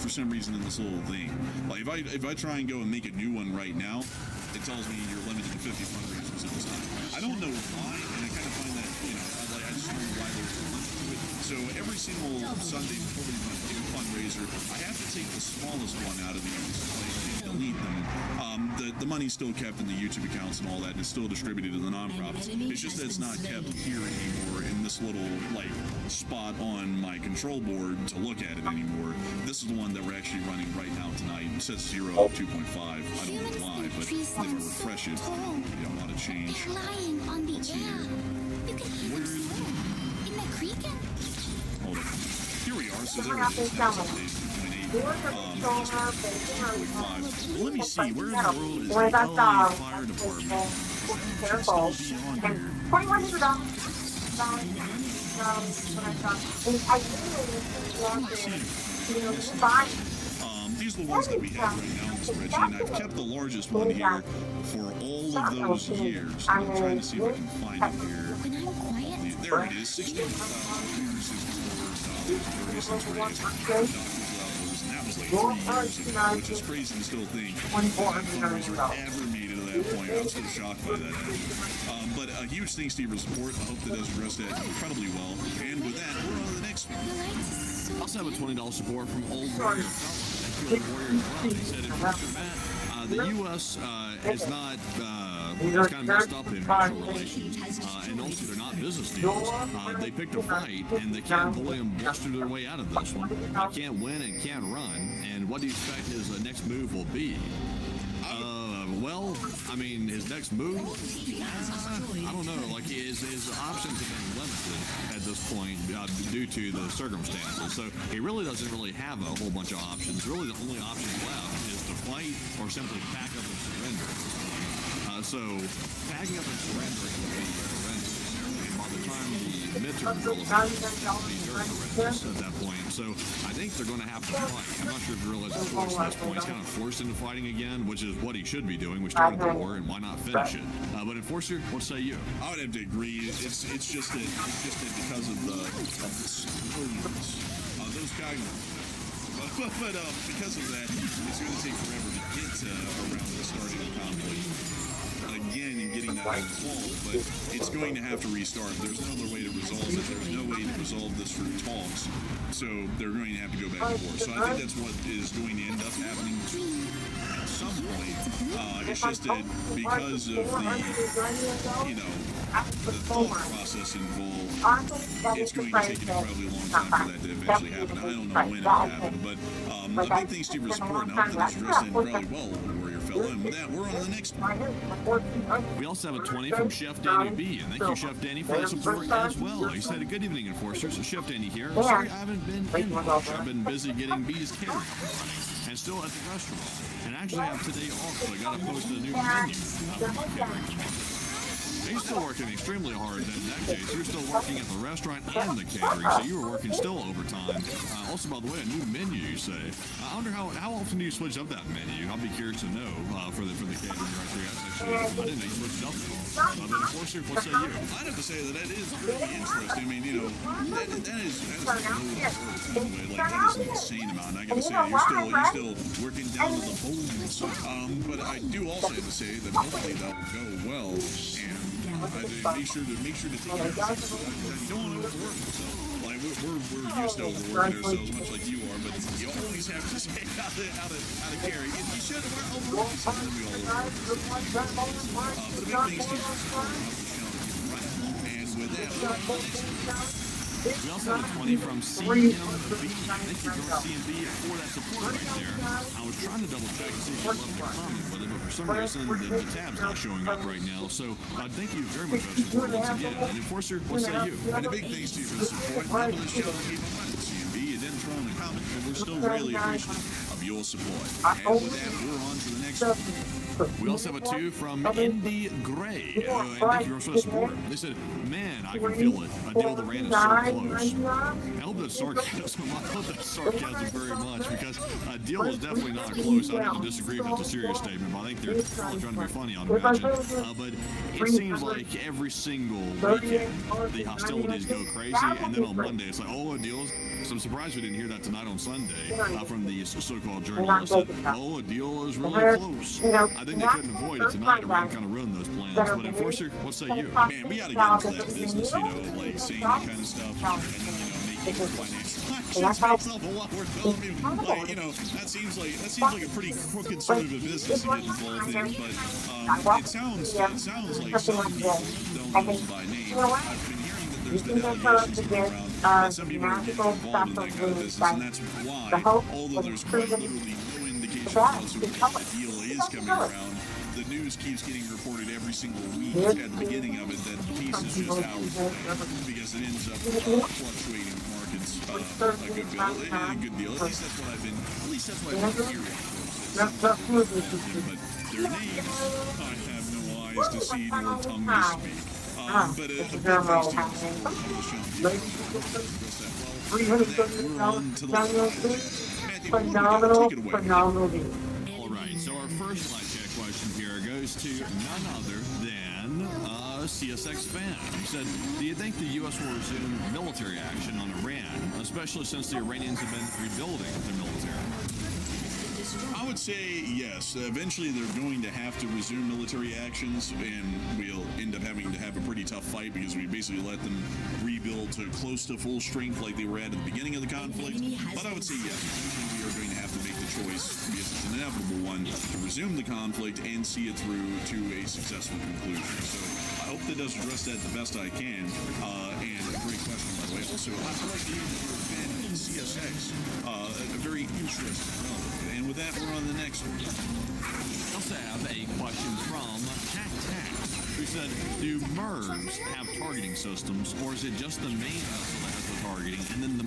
for some reason in this little thing. If I try and go and make a new one right now, it tells me you're limited to 50 fundraisers at a time. I don't know why, and I kind of find that, I just don't know why there's a limit to it. So every single Sunday before we run a new fundraiser, I have to take the smallest one out of these, delete them. The money's still kept in the YouTube accounts and all that, and it's still distributed to the nonprofits. It's just that it's not kept here anymore in this little, spot on my control board to look at it anymore. This is the one that we're actually running right now tonight. It says 0 of 2.5. I don't know why, but if I refresh it, a lot of change. Let's see here. Where is it? Hold on. Here we are. So there it is. That's updated 2.8. Let me see. Where in the world is the LA Fire Department? Careful. these are the ones that we have right now in the spreadsheet, and I've kept the largest one here for all of those years. I'm trying to see if I can find it here. There it is, 16,364 and that was like 3 years ago, which is crazy to still think fundraiser ever made it to that point. I'm still shocked by that. But a huge thanks to your support. I hope that does address that incredibly well. And with that, we're on to the next one. I also have a $20 support from Old Warrior. Thank you, Old Warrior, as well. He said, Enforcer Matt, the U.S. is not, it's kind of messed up in international relations, and also they're not business deals. They picked a fight, and they can't bully and bluster their way out of this one. They can't win and can't run, and what do you expect his next move will be? Well, I mean, his next move, I don't know, like his options have been limited at this point due to the circumstances. So he really doesn't really have a whole bunch of options. Really, the only option left is to fight or simply pack up and surrender. So packing up and surrendering will be horrendous. And by the time the midterms roll around, it'll be very horrendous at that point. So I think they're going to have to fight. I'm not sure if Gorilla has a choice at this point. He's kind of forced into fighting again, which is what he should be doing. We started the war, and why not finish it? But Enforcer, what say you? I would have to agree. It's just that because of the civilians, those guys. But because of that, it's going to take forever to get around the starting of conflict again and getting that resolved. But it's going to have to restart. There's no other way to resolve it. There's no way to resolve this through talks. So they're going to have to go back to war. So I think that's what is going to end up happening at some point. It's just that because of the thought process involved, it's going to take an incredibly long time for that to eventually happen. I don't know when it'll happen, but a big thanks to your support, and I hope that this addressed that incredibly well, Warrior Fella. And with that, we're on to the next one. We also have a 20 from Chef Danny B, and thank you, Chef Danny, for the support as well. He said, good evening, Enforcers. Chef Danny here. Sorry, I haven't been in much. I've been busy getting B's catering and still at the restaurant. And actually have today off, so I got to post a new menu. He's still working extremely hard in that case. You're still working at the restaurant and the catering, so you were working still overtime. Also, by the way, a new menu, you say. I wonder how often do you switch up that menu? I'll be curious to know for the catering directory. I didn't know you switched up at all. But Enforcer, what say you? I'd have to say that is pretty interesting. I mean, that is like that is an insane amount. And I got to say, you're still working down to the bones. But I do also have to say that hopefully that will go well. And make sure to take it. You don't want to overwork yourself. Like we're used to overworking ourselves, much like you are. But you always have to say how to carry. You should overwork yourself. We all overwork ourselves. But the big things to and with that, we also have a 20 from CMB. Thank you, CMB, for that support right there. I was trying to double check and see if you left a comment with it, but for some reason the tab's not showing up right now. So thank you very much for the support once again. And Enforcer, what say you? And a big thanks to you for the support. Top of the show, keep in mind, CMB, you didn't throw in a comment, but we're still really appreciative of your support. And with that, we're on to the next one. We also have a 2 from Indy Gray. And thank you for the support. They said, man, I can feel it. A deal that ran is so close. I hope that's sarcasm. I love that sarcasm very much because a deal is definitely not close. I have to disagree if it's a serious statement, but I think they're probably trying to be funny, I'd imagine. But it seems like every single weekend the hostilities go crazy, and then on Monday it's like, oh, a deal is... So I'm surprised we didn't hear that tonight on Sunday from the so-called journalist. That, oh, a deal is really close. I think they couldn't avoid it tonight, or we kind of ruined those plans. But Enforcer, what say you? Man, we got to get into that business, like saying that kind of stuff, and making financial actions based off of what we're telling people. Like, that seems like a pretty crooked sort of a business to get involved in. But it sounds like some people don't know by name. I've been hearing that there's been allegations going around that some people are getting involved in that kind of business, and that's why, although there's quite literally no indication whatsoever that the deal is coming around, the news keeps getting reported every single week at the beginning of it that the piece is just out because it ends up fluctuating the markets a good deal. At least that's what I've been hearing. But their names, I have no eyes to see nor tongue to speak. But a big thanks to you for the show. We're on to the last. Matt, phenomenal dude. All right, so our first live chat question here goes to none other than CSX fan. He said, do you think the U.S. will resume military action on Iran, especially since the Iranians have been rebuilding their military? I would say yes. Eventually, they're going to have to resume military actions, and we'll end up having to have a pretty tough fight because we basically let them rebuild to close to full strength like they were at the beginning of the conflict. But I would say yes. Eventually, we are going to have to make the choice, because it's an inevitable one, to resume the conflict and see it through to a successful conclusion. So I hope that does address that the best I can. And a great question, by the way. Also, I like to hear that you're a fan of CSX. A very interesting film. And with that, we're on the next one. We also have a question from Tac Tac, who said, do MERVs have targeting systems, or is it just the main vessel that has the targeting, and then the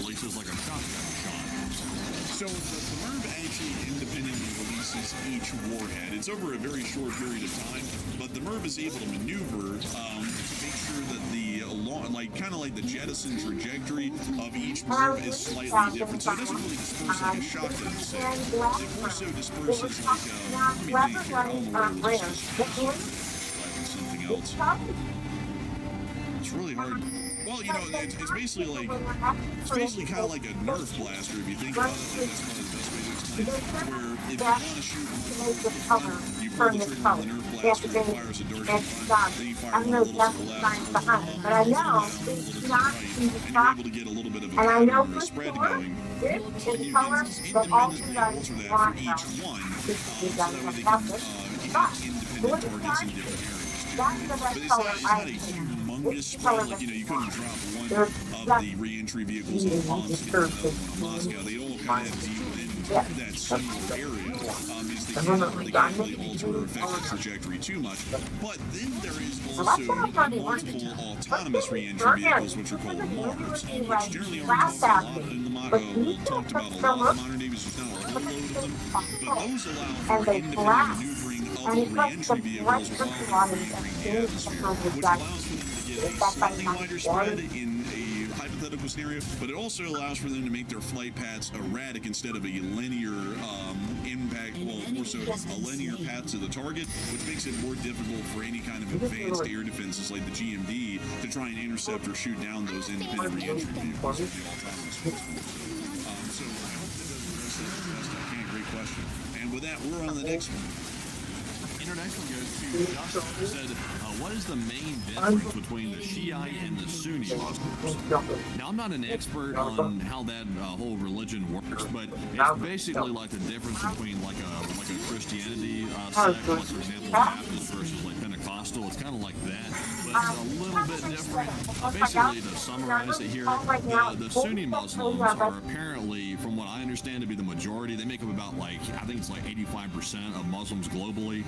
releases like a shotgun shot? So the MERV actually independently releases each warhead. It's over a very short period of time, but the MERV is able to maneuver to make sure that the kind of like the jettison trajectory of each MERV is slightly different. So it doesn't really disperse like a shotgun say. It more so disperses like let me think here. I don't know where this is. Something else. It's really hard. Well, you know, it's basically like, it's basically kind of like a Nerf blaster if you think about it. Like, that's probably the best way to explain it. Where if you want to shoot you pull the trigger on the Nerf blaster, it fires a dart to the front, then you fire one a little to the left, But I know it's not in the and you're able to get a little bit of a counter spread going. this And is you color, can but all independently done alter that WANA. for each one, so that way they But can independent targets in different areas. that's the But best it's color not a humongous spread. Like, you know, you couldn't drop one of the re-entry vehicles on Omsk and another one on Moscow. They all kind of have to be within that single area. Is they can't really alter or affect the trajectory too much. But then there is also multiple autonomous re-entry vehicles, which are called MARVs, which generally aren't talked about in the talked about a lot in the modern day because there's not a whole load of them. But those allow for independent maneuvering of the re-entry vehicles while they're re-entering the atmosphere, which allows for them to get a slightly wider spread in a hypothetical scenario, but it also allows for them to make their flight paths erratic instead of a linear impact, well, more so a linear path to the target, which makes it more difficult for any kind of advanced air defenses like the GMD to try and intercept or shoot down those independent re-entry vehicles with the autonomous ones. So I hope that does address that the best I can. Great question. And with that, we're on the next one. Our next one goes to Justin, who said, what is the main difference between the Shiite and the Sunni Muslims? Now, I'm not an expert on how that whole religion works, but it's basically like the difference between like a Christianity sect, like for example, Baptist versus like Pentecostal. It's kind of like that, but it's a little bit different. Basically, to summarize it here, the Sunni Muslims are apparently, from what I understand, to be the majority. They make up about I think it's like 85% of Muslims globally.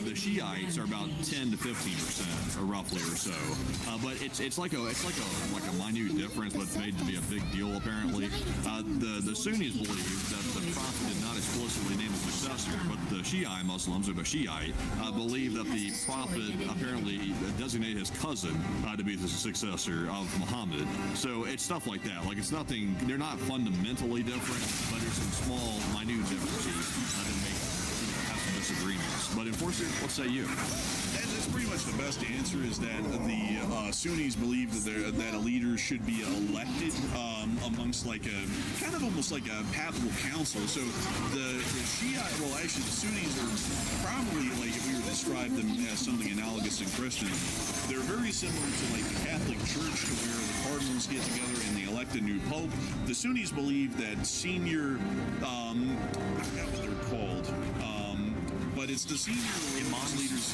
The Shiites are about 10 to 15%, or roughly or so. But it's like a minute difference, but it's made to be a big deal apparently. The Sunnis believe that the Prophet did not explicitly name a successor, but the Shiite Muslims, or the Shiite, believe that the Prophet apparently designated his cousin to be the successor of Muhammad. So it's stuff like that. Like, it's nothing, they're not fundamentally different, but there's some small, minute differences that make disagreements. But enforcement, what say you? And that's pretty much the best answer, is that the Sunnis believe that a leader should be elected amongst like a kind of almost like a papal council. So the Shiite, well, actually the Sunnis are probably, like, if we were to describe them as something analogous in Christendom, they're very similar to like the Catholic Church, to where the cardinals get together and they elect a new pope. The Sunnis believe that senior, I forgot what they're called. But it's the senior religious leaders,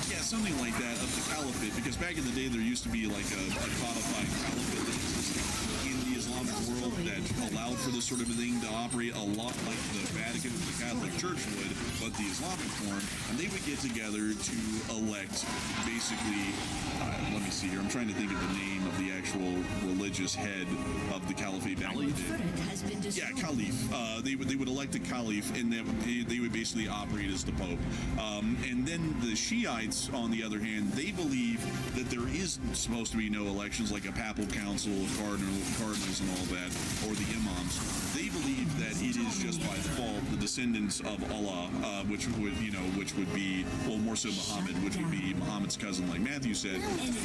yeah, something like that, of the caliphate, because back in the day there used to be like a codified caliphate that existed in the Islamic world that allowed for this sort of a thing to operate a lot like the Vatican or the Catholic Church would, but the Islamic form, and they would get together to elect basically, let me see here, I'm trying to think of the name of the actual religious head of the caliphate back in the day. Yeah, caliph. They would elect a caliph, and they would basically operate as the pope. And then the Shiites, on the other hand, they believe that there is supposed to be no elections like a papal council of cardinals and all that, or the imams. They believe that it is just by default the descendants of Allah, which would be, well, more so Muhammad, which would be Muhammad's cousin, like Matthew said.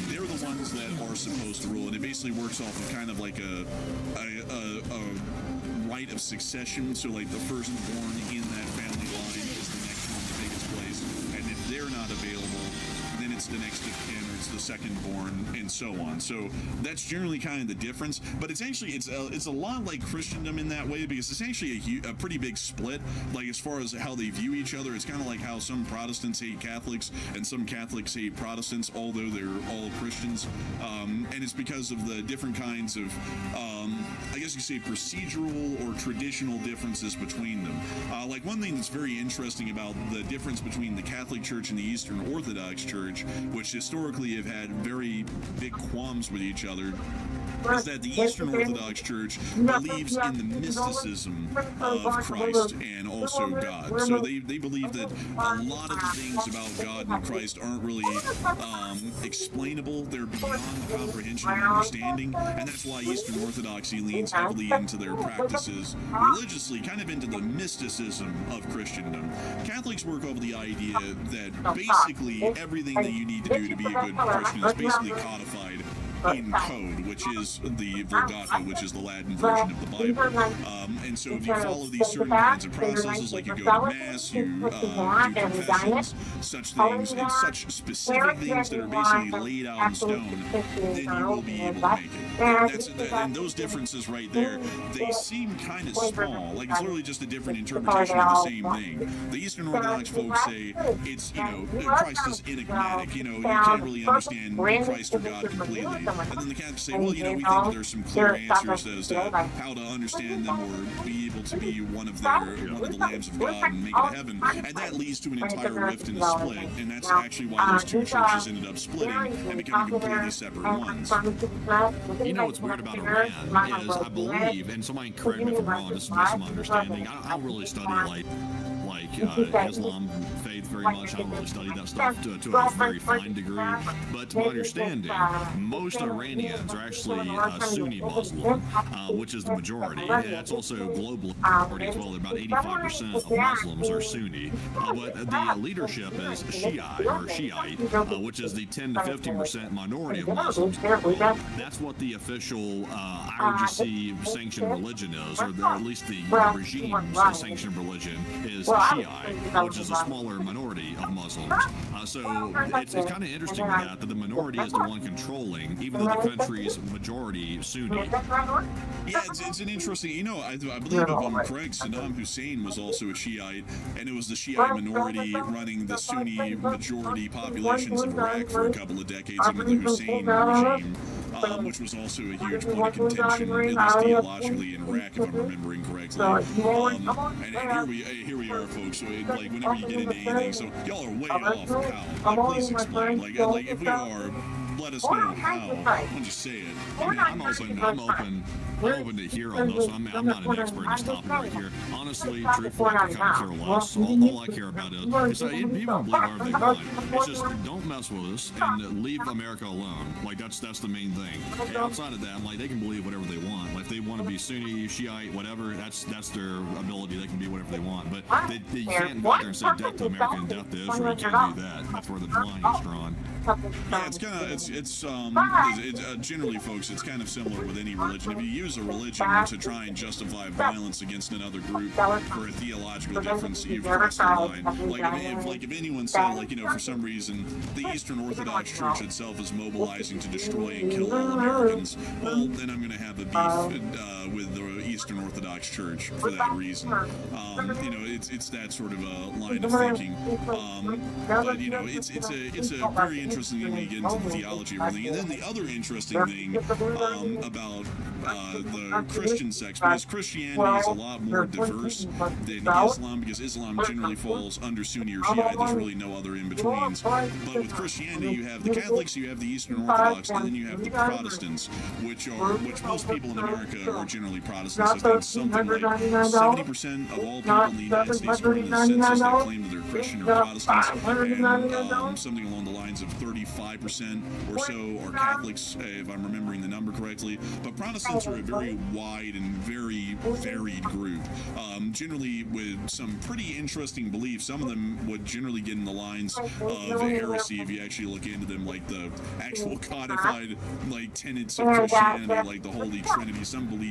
They're the ones that are supposed to rule, and it basically works off of kind of like a right of succession. So like the firstborn in that family line is the next one to take its place, and if they're not available, then it's the next of kin, or it's the secondborn, and so on. So that's generally kind of the difference. But it's actually it's a lot like Christendom in that way, because it's actually a pretty big split. Like as far as how they view each other, it's kind of like how some Protestants hate Catholics and some Catholics hate Protestants, although they're all Christians. And it's because of the different kinds of I guess you could say procedural or traditional differences between them. Like one thing that's very interesting about the difference between the Catholic Church and the Eastern Orthodox Church, which historically have had very big qualms with each other, is that the Eastern Orthodox Church believes in the mysticism of Christ and also God. So they believe that a lot of the things about God and Christ aren't really explainable. They're beyond the comprehension and understanding, and that's why Eastern Orthodoxy leans heavily into their practices religiously, kind of into the mysticism of Christendom. Catholics work over the idea that basically everything that you need to do to be a good Christian is basically codified in code, which is the Vulgata, which is the Latin version of the Bible. And so if you follow these certain kinds of processes, like you go to Mass, you do confessions, such things, and such specific things that are basically laid out in stone, then you will be able to make it. And those differences right there, they seem kind of small. Like it's literally just a different interpretation of the same thing. The Eastern Orthodox folks say it's, Christ is enigmatic. You can't really understand Christ or God completely. And then the Catholics say, well, we think that there's some clear answers as to how to understand them or be able to be one of the lambs of God and make it to heaven. And that leads to an entire rift and a split. And that's actually why those two churches ended up splitting and becoming completely separate ones. You know what's weird about Iran is, I believe, and somebody correct me if I'm wrong, this is based on my understanding, I don't really study like Islam faith very much. I don't really study that stuff to a very fine degree. But to my understanding, most Iranians are actually Sunni Muslim, which is the majority. And that's also global majority as well. About 85% of Muslims are Sunni. But the leadership is Shiite, which is the 10 to 15% minority of Muslims. That's what the official IRGC sanctioned religion is, or at least the regime's sanctioned religion is Shiite, which is a smaller minority of Muslims. So it's kind of interesting that the minority is the one controlling, even though the country's majority Sunni. Yeah, it's an interesting, I believe if I'm correct, Saddam Hussein was also a Shiite, and it was the Shiite minority running the Sunni majority populations of Iraq for a couple of decades under the Hussein regime. Which was also a huge point of contention, at least theologically, in Iraq, if I'm remembering correctly. And here we are, folks. So, like, whenever you get into anything, so y'all are way off how. Please explain. Like, if we are, let us know how. I'll just say it. I'm open to hear on those. I'm not an expert in this topic right here. Honestly, truthfully, I kind of care less. All I care about is people can believe whatever they want. It's just don't mess with us and leave America alone. Like that's the main thing. And outside of that, they can believe whatever they want. Like if they want to be Sunni, Shiite, whatever, that's their ability. They can be whatever they want. But you can't go out there and say death to America and death to Israel. You can't do that. That's where the line is drawn. Yeah, it's generally, folks, it's kind of similar with any religion. If you use a religion to try and justify violence against another group for a theological difference, you've crossed the line. Like if anyone said, for some reason, the Eastern Orthodox Church itself is mobilizing to destroy and kill all Americans, well, then I'm going to have a beef with the Eastern Orthodox Church for that reason. It's that sort of a line of thinking. But it's a very interesting thing when you get into the theology of everything. And then the other interesting thing about the Christian sects, because Christianity is a lot more diverse than Islam, because Islam generally falls under Sunni or Shiite. There's really no other in-betweens. But with Christianity, you have the Catholics, you have the Eastern Orthodox, and then you have the Protestants, which most people in America are generally Protestants. I think something like 70% of all people in the United States, according to the census, that claim that they're Christian or Protestants, and something along the lines of 35% or so are Catholics, if I'm remembering the number correctly. But Protestants are a very wide and very varied group, generally with some pretty interesting beliefs. Some of them would generally get in the lines of heresy if you actually look into them, like the actual codified like tenets of Christianity, like the Holy Trinity. Some believe